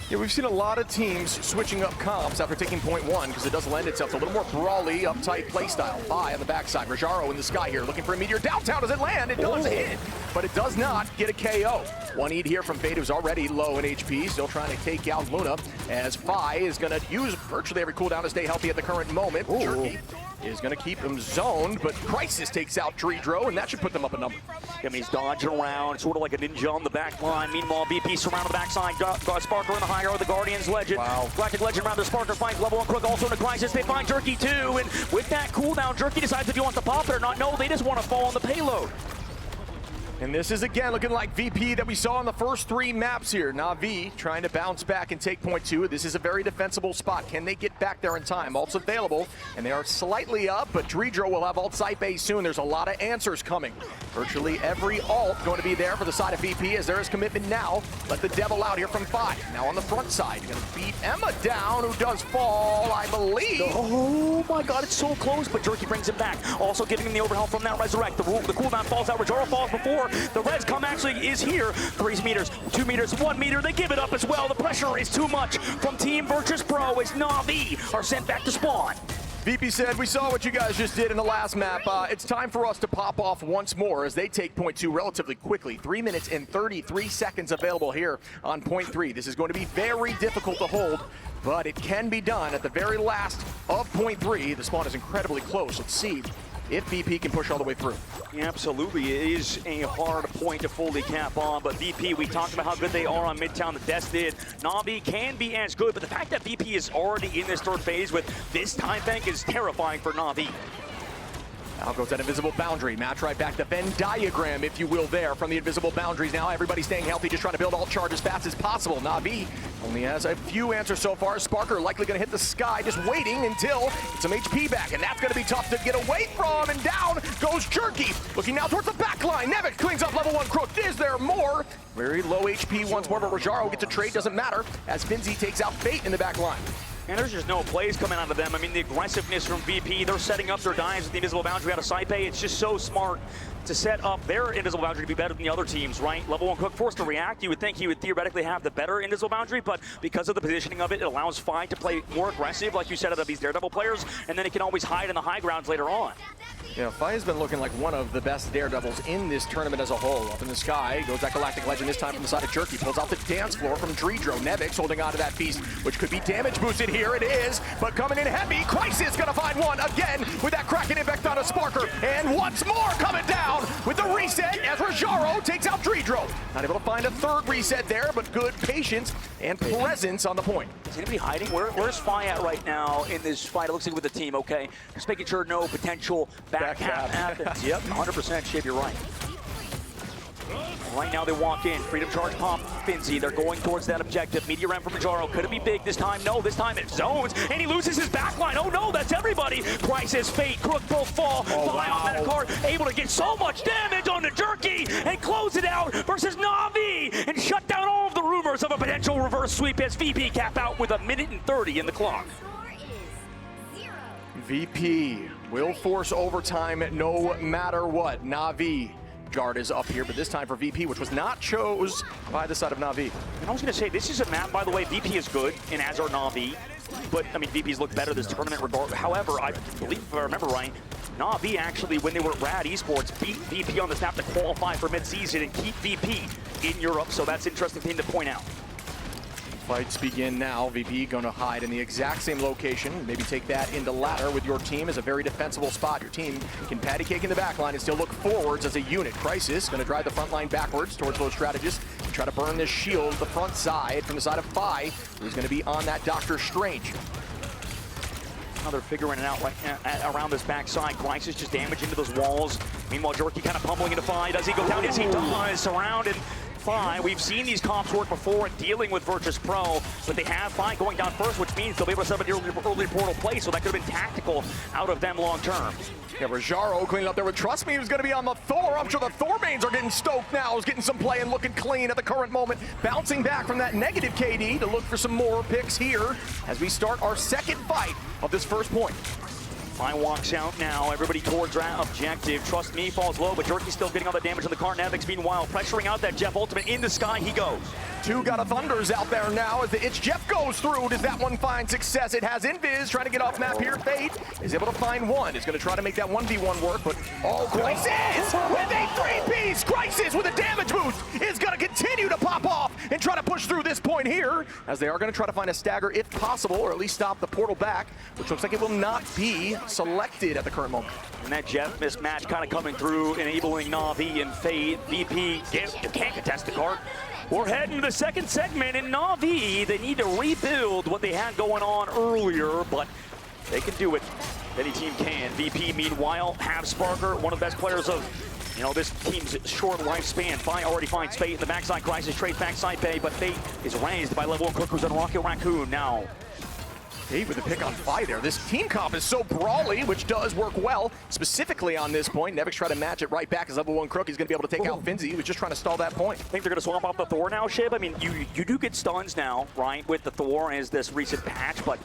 Speaker 1: Yeah, we've seen a lot of teams switching up comps after taking point 1 because it does lend itself to a little more brawly, uptight playstyle. Fi on the backside. Raajaro in the sky here looking for a Meteor. Downtown, does it land? It does hit, but it does not get a KO. 1 eat here from Fate, who's already low in HP, still trying to take out Luna, as Fi is going to use virtually every cooldown to stay healthy at the current moment. Jerky is going to keep him zoned, but Crisis takes out dridro, and that should put them up a number.
Speaker 2: I mean, he's dodging around, sort of like a ninja on the back line. Meanwhile, VP surrounded the backside. Got SparkR in the high road, the Guardians Legend.
Speaker 1: Wow.
Speaker 2: Galactic Legend around the SparkR finds level 1 Crook, also in the Crisis. They find Jerky too, and with that cooldown, Jerky decides if he wants to pop it or not. No, they just want to fall on the payload.
Speaker 1: And this is again looking like VP that we saw in the first 3 maps here. NAVI trying to bounce back and take point 2. This is a very defensible spot. Can they get back there in time? Ult's available, and they are slightly up, but dridro will have ult Sypeh soon. There's a lot of answers coming. Virtually every ult going to be there for the side of VP as there is commitment now. Let the devil out here from 5. Now on the front side, going to beat Emma down, who does fall, I believe.
Speaker 2: Oh my god, it's so close, but Jerky brings him back. Also giving him the overhead from that resurrect. The cooldown falls out. Raajaro falls before. The res come actually is here. 3 meters, 2 meters, 1 meter. They give it up as well. The pressure is too much from Team VIRTUS.PRO as NAVI are sent back to spawn.
Speaker 1: VP said, we saw what you guys just did in the last map. It's time for us to pop off once more as they take point 2 relatively quickly. 3 minutes and 33 seconds available here on point 3. This is going to be very difficult to hold, but it can be done at the very last of point 3. The spawn is incredibly close. Let's see if VP can push all the way through.
Speaker 2: Absolutely, it is a hard point to fully cap on, but VP, we talked about how good they are on Midtown, the Death did. NAVI can be as good, but the fact that VP is already in this 3rd phase with this time bank is terrifying for NAVI.
Speaker 1: Now goes that invisible boundary. Match right back, the Venn diagram, if you will, there from the invisible boundaries. Now everybody staying healthy, just trying to build all charge as fast as possible. NAVI only has a few answers so far. SparkR likely going to hit the sky, just waiting until get some HP back, and that's going to be tough to get away from, and down goes Jerky. Looking now towards the back line. Nevix cleans up level 1 Crook. Is there more? Very low HP once more, but Raajaro gets a trade, doesn't matter, as Finnsi takes out Fate in the back line.
Speaker 2: And there's just no plays coming out of them. I mean, the aggressiveness from VP, they're setting up their dives with the invisible boundary out of Sypeh. It's just so smart to set up their invisible boundary to be better than the other teams, right? Level 1 Cook forced to react. You would think he would theoretically have the better invisible boundary, but because of the positioning of it, it allows Fi to play more aggressive, like you said, out of these Daredevil players, and then he can always hide in the high grounds later on.
Speaker 1: Yeah, Fi has been looking like one of the best Daredevils in this tournament as a whole. Up in the sky, goes that Galactic Legend, this time from the side of Jerky. Pulls out the dance floor from dridro. Nevix holding on to that piece, which could be damage boosted. Here it is, but coming in heavy. Crisis gonna find one again with that Kraken Infect on a SparkR. And once more coming down with the reset as Raajaro takes out dridro. Not able to find a 3rd reset there, but good patience and presence on the point.
Speaker 2: Is anybody hiding? Where's Fi at right now in this fight? It looks like with the team, okay? Just making sure no potential back half happens. Yep, 100% Shiv, you're right. Right now they walk in, freedom charge pump, Finnsi, they're going towards that objective. Meteor ramp from Raajaro, could it be big this time? No, this time it zones, and he loses his backline. Oh no, that's everybody. Crisis, Fate, Crook both fall. Fi on Metacard, able to get so much damage on the Jerky and close it out versus NAVI and shut down all of the rumors of a potential reverse sweep as VP cap out with 1:30 in the clock.
Speaker 1: VP will force overtime no matter what. NAVI guard is up here, but this time for VP, which was not chose by the side of NAVI.
Speaker 2: And I was going to say, this is a map, by the way, VP is good, and as are NAVI. But, I mean, VP's looked better this tournament regardless. However, I believe, if I remember right, NAVI actually, when they were at Rad Esports, beat VP on this map to qualify for mid-season and keep VP in Europe, so that's an interesting thing to point out.
Speaker 1: Fights begin now. VP going to hide in the exact same location. Maybe take that into ladder with your team as a very defensible spot. Your team can patty cake in the back line and still look forwards as a unit. Crisis going to drive the front line backwards towards those strategists and try to burn this shield the front side from the side of Fi, who's going to be on that Doctor Strange.
Speaker 2: Now they're figuring it out right around this backside. Crisis just damage into those walls. Meanwhile, Jerky kind of pummeling into Fi. Does he go down? Yes, he does. Surrounded. Fi. We've seen these comps work before in dealing with VIRTUS.PRO, but they have Fi going down first, which means they'll be able to set up an early portal play, so that could have been tactical out of them long term.
Speaker 1: Yeah, Raajaro cleaning up there with TrqstMe, who's going to be on the Thor. I'm sure the Thor mains are getting stoked now. He's getting some play and looking clean at the current moment. Bouncing back from that negative KD to look for some more picks here as we start our 2nd fight of this first point.
Speaker 2: Fi walks out now, everybody towards that objective. TrqstMe falls low, but Jerky's still getting all the damage on the car. Nevix, meanwhile, pressuring out that Jeff ultimate. In the sky he goes.
Speaker 1: 2 got a Thunders out there now as the Itch Jeff goes through. Does that one find success? It has Invis trying to get off map here. Fate is able to find one. Is going to try to make that 1v1 work, but Crisis with a 3-piece. Crisis with a damage boost is going to continue to pop off and try to push through this point here as they are going to try to find a stagger if possible, or at least stop the portal back, which looks like it will not be selected at the current moment.
Speaker 2: And that Jeff mismatch kind of coming through, enabling NAVI and Fate. VP can't contest the cart. We're heading to the 2nd segment, and NAVI, they need to rebuild what they had going on earlier, but they can do it. Any team can. VP, meanwhile, have SparkR, one of the best players of You know, this team's short lifespan. Fi already finds Fate in the backside. Crisis trades back Sypeh, but Fate is raised by level 1 Crook, who's on Rocket Raccoon now.
Speaker 1: Fate with the pick on Fi there. This team comp is so brawly, which does work well. Specifically on this point, Nevix tried to match it right back as level 1 Crook. He's going to be able to take out Finnsi. He was just trying to stall that point.
Speaker 2: I think they're going to swap off the Thor now, Sypeh. I mean, you do get stuns now, right, with the Thor as this recent patch, but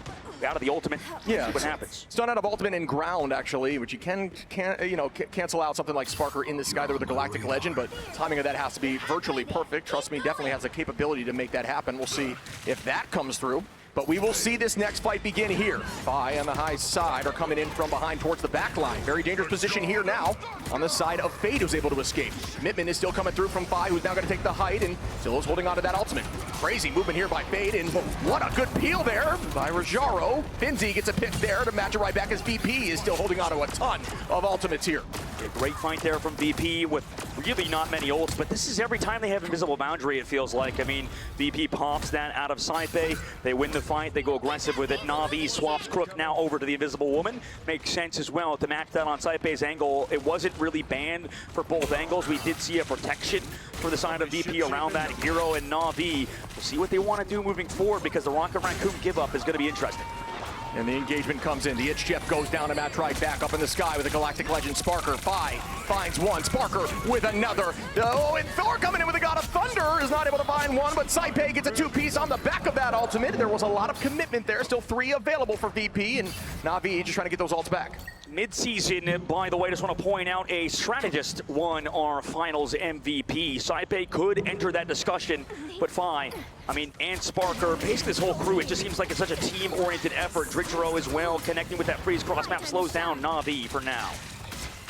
Speaker 2: out of the ultimate,
Speaker 1: yeah,
Speaker 2: see what happens.
Speaker 1: Stun out of ultimate and ground, actually, which you can cancel out something like SparkR in the sky there with the Galactic Legend, but timing of that has to be virtually perfect. TrqstMe definitely has the capability to make that happen. We'll see if that comes through. But we will see this next fight begin here. Fi on the high side are coming in from behind towards the back line. Very dangerous position here now on the side of Fade, who's able to escape. Commitment is still coming through from Fi, who's now going to take the height, and still is holding on to that ultimate. Crazy movement here by Fade, and what a good peel there by Raajaro. Finnsi gets a pick there to match it right back as VP is still holding on to a ton of ultimates here.
Speaker 2: A great fight there from VP with really not many ults, but this is every time they have invisible boundary, it feels like. I mean, VP pops that out of Sypeh. They win the fight, they go aggressive with it. Navi swaps Crook now over to the Invisible Woman. Makes sense as well to match that on Sypeh's angle. It wasn't really banned for both angles. We did see a protection for the side of VP around that hero and Navi. We'll see what they want to do moving forward because the Rocket Raccoon give up is going to be interesting.
Speaker 1: And the engagement comes in. The Itch Jeff goes down to match right back up in the sky with a Galactic Legend. SparkR, Fi finds one. SparkR with another. Oh, and Thor coming in with a God of Thunder is not able to find one, but Sypeh gets a two-piece on the back of that ultimate. There was a lot of commitment there. Still 3 available for VP, and Navi just trying to get those ults back.
Speaker 2: Mid-season, by the way, just want to point out a strategist won our finals MVP. Sypeh could enter that discussion, but Fi, I mean, and SparkR, basically this whole crew, it just seems like it's such a team-oriented effort. Dridro as well, connecting with that freeze cross map, slows down Navi for now.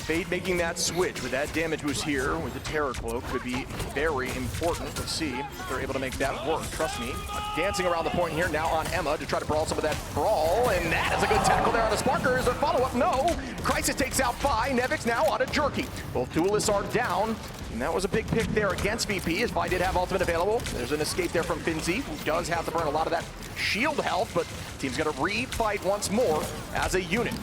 Speaker 1: Fade making that switch with that damage boost here with the Terror Cloak could be very important. Let's see if they're able to make that work. TrqstMe dancing around the point here now on Emma to try to brawl some of that brawl, and that is a good tackle there on the SparkR. Is there follow-up? No. Crisis takes out Fi. Nevix now on a Jerky. Both duelists are down. And that was a big pick there against VP, as Fi did have ultimate available. There's an escape there from Finnsi, who does have to burn a lot of that shield health, but team's gonna re-fight once more as a unit.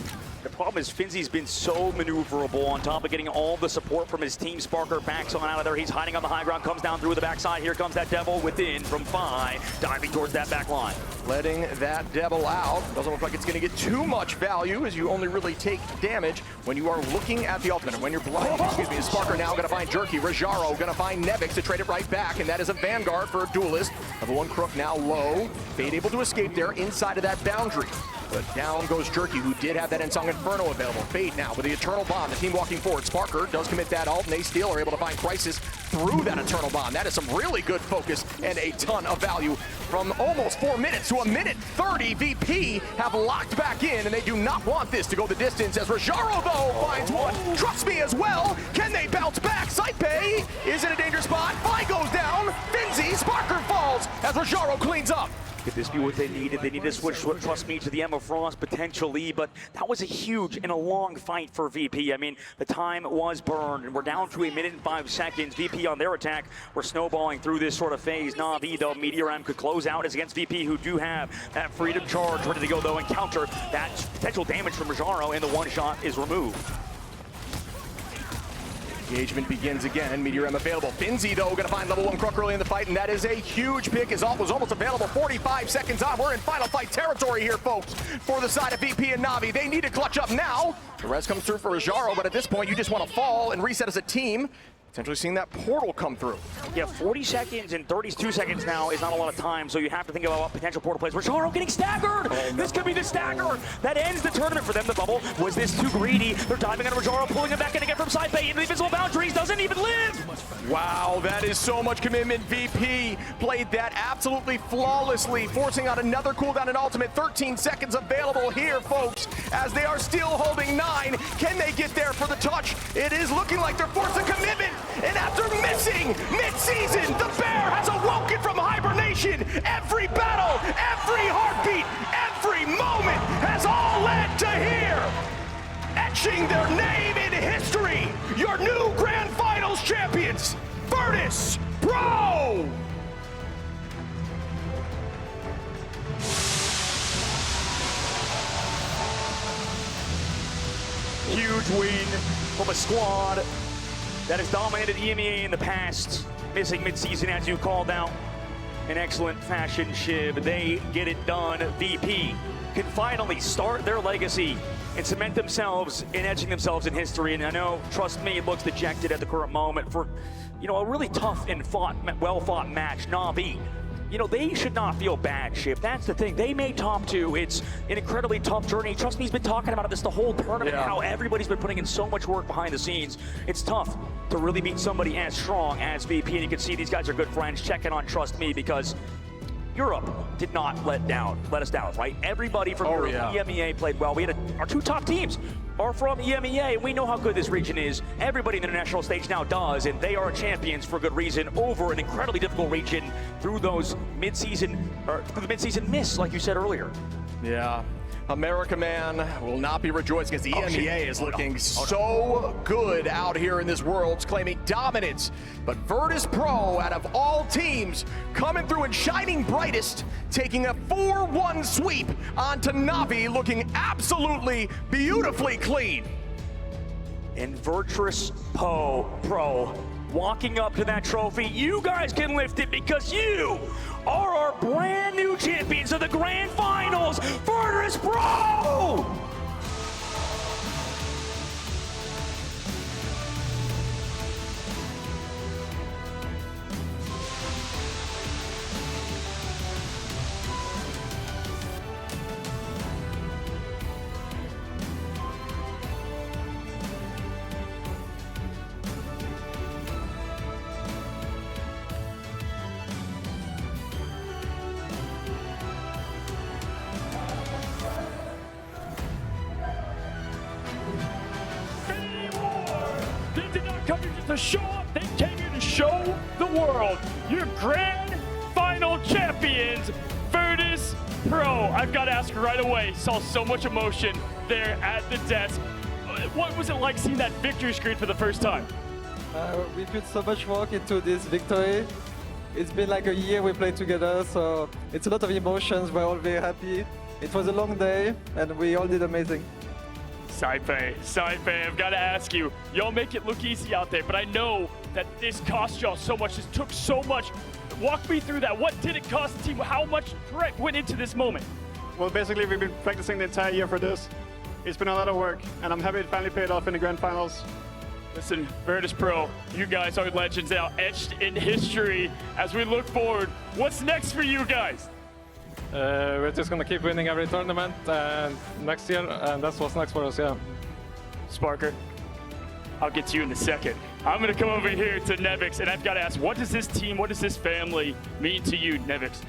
Speaker 2: The problem is Finnsi's been so maneuverable on top of getting all the support from his team. SparkR backs on out of there. He's hiding on the high ground, comes down through the backside. Here comes that Devil within from Fi, diving towards that back line.
Speaker 1: Letting that Devil out. Doesn't look like it's going to get too much value, as you only really take damage when you are looking at the ultimate. And when you're blind, excuse me, SparkR now going to find Jerky. Raajaro going to find Nevix to trade it right back, and that is a Vanguard for a duelist. Level 1 Crook now low. Fade able to escape there inside of that boundary. But down goes Jerky, who did have that Ensong Inferno available. Fade now with the Eternal Bond. The team walking forward. SparkR does commit that ult, and they still are able to find Crisis through that Eternal Bond. That is some really good focus and a ton of value. From almost 4 minutes to 1:30, VP have locked back in, and they do not want this to go the distance, as Raajaro, though, finds one. TrqstMe as well. Can they bounce back? Sypeh is in a dangerous spot. Fi goes down. Finnsi, SparkR falls as Raajaro cleans up.
Speaker 2: Could this be what they needed? They need to switch TrqstMe to the Emma Frost potentially, but that was a huge and a long fight for VP. I mean, the time was burned, and we're down to 1 minute and 5 seconds. VP on their attack, we're snowballing through this sort of phase. Navi, though, Meteor M could close out as against VP, who do have that Freedom Charge ready to go, though, and counter that potential damage from Raajaro, and the one shot is removed.
Speaker 1: Engagement begins again. Meteor M available. Finnsi, though, going to find level 1 Crook early in the fight, and that is a huge pick. His ult was almost available. 45 seconds on. We're in final fight territory here, folks, for the side of VP and Navi. They need to clutch up now. The rest comes through for Raajaro, but at this point, you just want to fall and reset as a team. Potentially seeing that portal come through.
Speaker 2: Yeah, 40 seconds and 32 seconds now is not a lot of time, so you have to think about what potential portal plays. Raajaro getting staggered! This could be the stagger that ends the tournament for them. The bubble, was this too greedy? They're diving on Raajaro, pulling it back in again from Sypeh into the invisible boundaries, doesn't even live!
Speaker 1: Wow, that is so much commitment. VP played that absolutely flawlessly, forcing out another cooldown and ultimate. 13 seconds available here, folks, as they are still holding 9. Can they get there for the touch? It is looking like they're forcing commitment. And after missing mid-season, the bear has awoken from hibernation. Every battle, every heartbeat, every moment has all led to here. Etching their name in history, your new Grand Finals champions, VIRTUS.PRO!
Speaker 2: Huge win from a squad that has dominated EMEA in the past, missing midseason as you called out. In excellent fashion, Shiv. They get it done. VP can finally start their legacy and cement themselves in edging themselves in history. And I know, TrqstMe, it looks dejected at the current moment for, you know, a really tough and well-fought match. NAVI, you know, they should not feel bad, Shiv. That's the thing. They made top 2. It's an incredibly tough journey. TrqstMe's been talking about this the whole tournament, how everybody's been putting in so much work behind the scenes. It's tough to really beat somebody as strong as VP, and you can see these guys are good friends checking on TrqstMe because Europe did not let us down, right? Everybody from Europe, EMEA played well. We had our 2 top teams are from EMEA, and we know how good this region is. Everybody in the international stage now does, and they are champions for good reason over an incredibly difficult region through those mid-season, or through the mid-season miss, like you said earlier.
Speaker 1: Yeah. America, man, will not be rejoiced because the EMEA is looking so good out here in this world, claiming dominance. But VIRTUS.PRO, out of all teams, coming through and shining brightest, taking a 4-1 sweep onto NAVI, looking absolutely beautifully clean.
Speaker 2: And VIRTUS.PRO walking up to that trophy. You guys can lift it because you are our brand new champions of the grand finals, VIRTUS.PRO!
Speaker 6: They did not come here just to show up, they came here to show the world. Your grand final champions, VIRTUS.PRO. I've got to ask right away, saw so much emotion there at the desk. What was it like seeing that victory screen for the first time?
Speaker 7: We put so much work into this victory. It's been like a year we played together, so it's a lot of emotions. We're all very happy. It was a long day, and we all did amazing.
Speaker 6: Sypeh, I've got to ask you, y'all make it look easy out there, but I know that this cost y'all so much, this took so much. Walk me through that. What did it cost the team? How much prep went into this moment?
Speaker 8: Well, basically, we've been practicing the entire year for this. It's been a lot of work, and I'm happy it finally paid off in the grand finals.
Speaker 6: Listen, VIRTUS.PRO, you guys are legends now, etched in history. As we look forward, what's next for you guys?
Speaker 9: We're just gonna keep winning every tournament next year, and that's what's next for us, yeah.
Speaker 6: SparkR, I'll get to you in a second. I'm gonna come over here to Nevix, and I've got to ask, what does this team, what does this family mean to you, Nevix?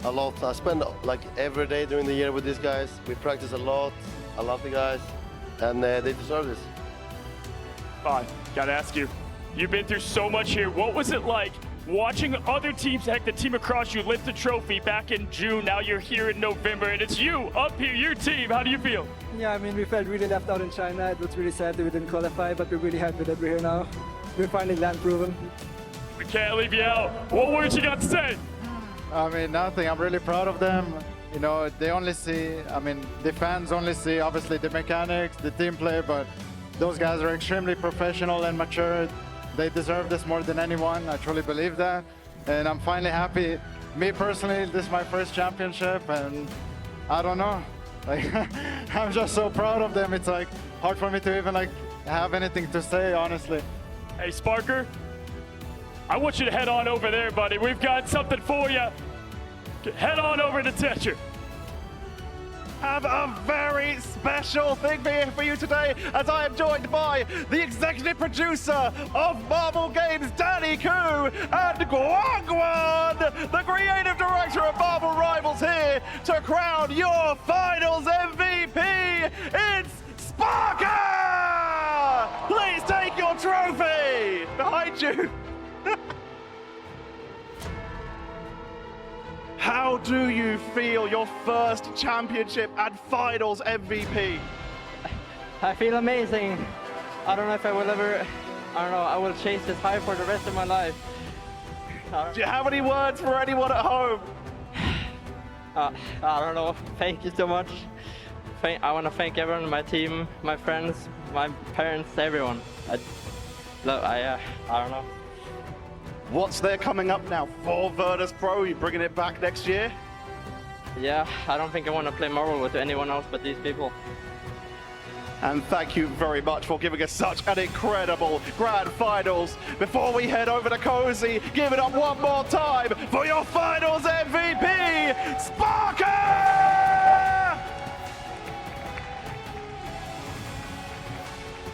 Speaker 10: A lot. I spend like every day during the year with these guys. We practice a lot. I love the guys, and they deserve this.
Speaker 6: Fine, gotta ask you, you've been through so much here. What was it like watching other teams, heck, the team across you lift the trophy back in June? Now you're here in November, and it's you up here, your team. How do you feel?
Speaker 7: Yeah, I mean, we felt really left out in China. It was really sad that we didn't qualify, but we're really happy that we're here now. We're finally land proven.
Speaker 6: We can't leave you out. What words you got to say?
Speaker 9: I mean, nothing. I'm really proud of them. You know, they only see, I mean, the fans only see, obviously, the mechanics, the team play, but those guys are extremely professional and mature. They deserve this more than anyone. I truly believe that. And I'm finally happy. Me personally, this is my first championship, and I don't know. Like, I'm just so proud of them. It's like hard for me to even like have anything to say, honestly.
Speaker 6: Hey, SparkR, I want you to head on over there, buddy. We've got something for you. Head on over to Tetra.
Speaker 5: Have a very special thing for you today, as I am joined by the executive producer of Marvel Games, Danny Koo, and Guangguan, the creative director of Marvel Rivals, here to crown your finals MVP. It's SparkR! Please take your trophy behind you. How do you feel your first championship and finals MVP?
Speaker 7: I feel amazing. I don't know if I will ever, I will chase this high for the rest of my life.
Speaker 5: Do you have any words for anyone at home?
Speaker 7: I don't know. Thank you so much. I want to thank everyone, my team, my friends, my parents, everyone.
Speaker 11: Look, I don't know.
Speaker 5: What's there coming up now for VIRTUS.PRO? You bringing it back next year?
Speaker 11: Yeah, I don't think I want to play Marvel with anyone else but these people.
Speaker 5: And thank you very much for giving us such an incredible grand finals. Before we head over to Cozy, give it up one more time for your finals MVP, SparkR!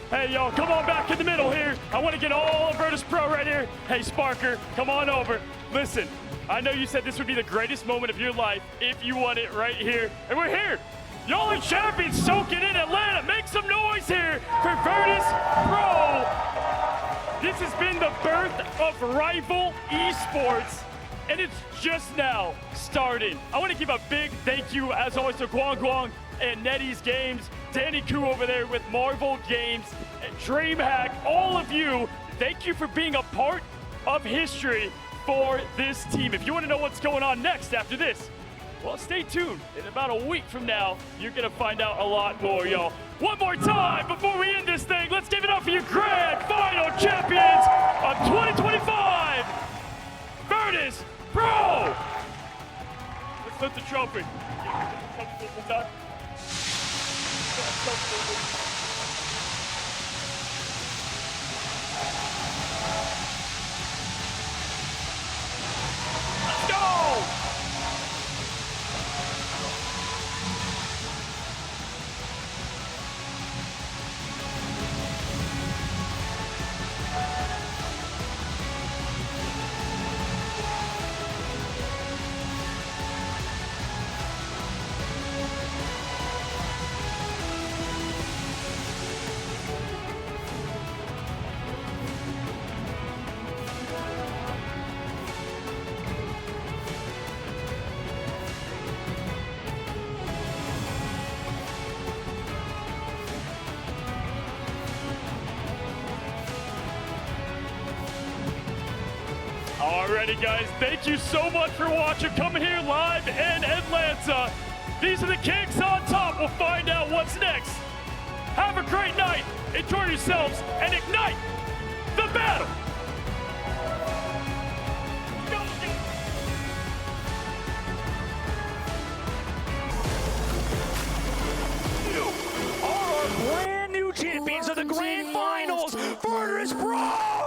Speaker 6: Hey, y'all, come on back in the middle here. I want to get all of VIRTUS.PRO right here. Hey, SparkR, come on over. Listen, I know you said this would be the greatest moment of your life if you won it right here, and we're here. Y'all are champions, soak it in Atlanta. Make some noise here for VIRTUS.PRO. This has been the birth of rival esports, and it's just now starting. I want to give a big thank you, as always, to Guang and Netties Games, Danny Koo over there with Marvel Games, and DreamHack, all of you. Thank you for being a part of history for this team. If you want to know what's going on next after this, well, stay tuned. In about a week from now, you're going to find out a lot more, y'all. One more time before we end this thing, let's give it up for your grand final champions of 2025, VIRTUS.PRO! Let's lift the trophy. Let's go! Alrighty, guys, thank you so much for watching. Coming here live in Atlanta. These are the kicks on top. We'll find out what's next. Have a great night. Enjoy yourselves and ignite the battle.
Speaker 2: You are our brand new champions of the grand finals, VIRTUS.PRO!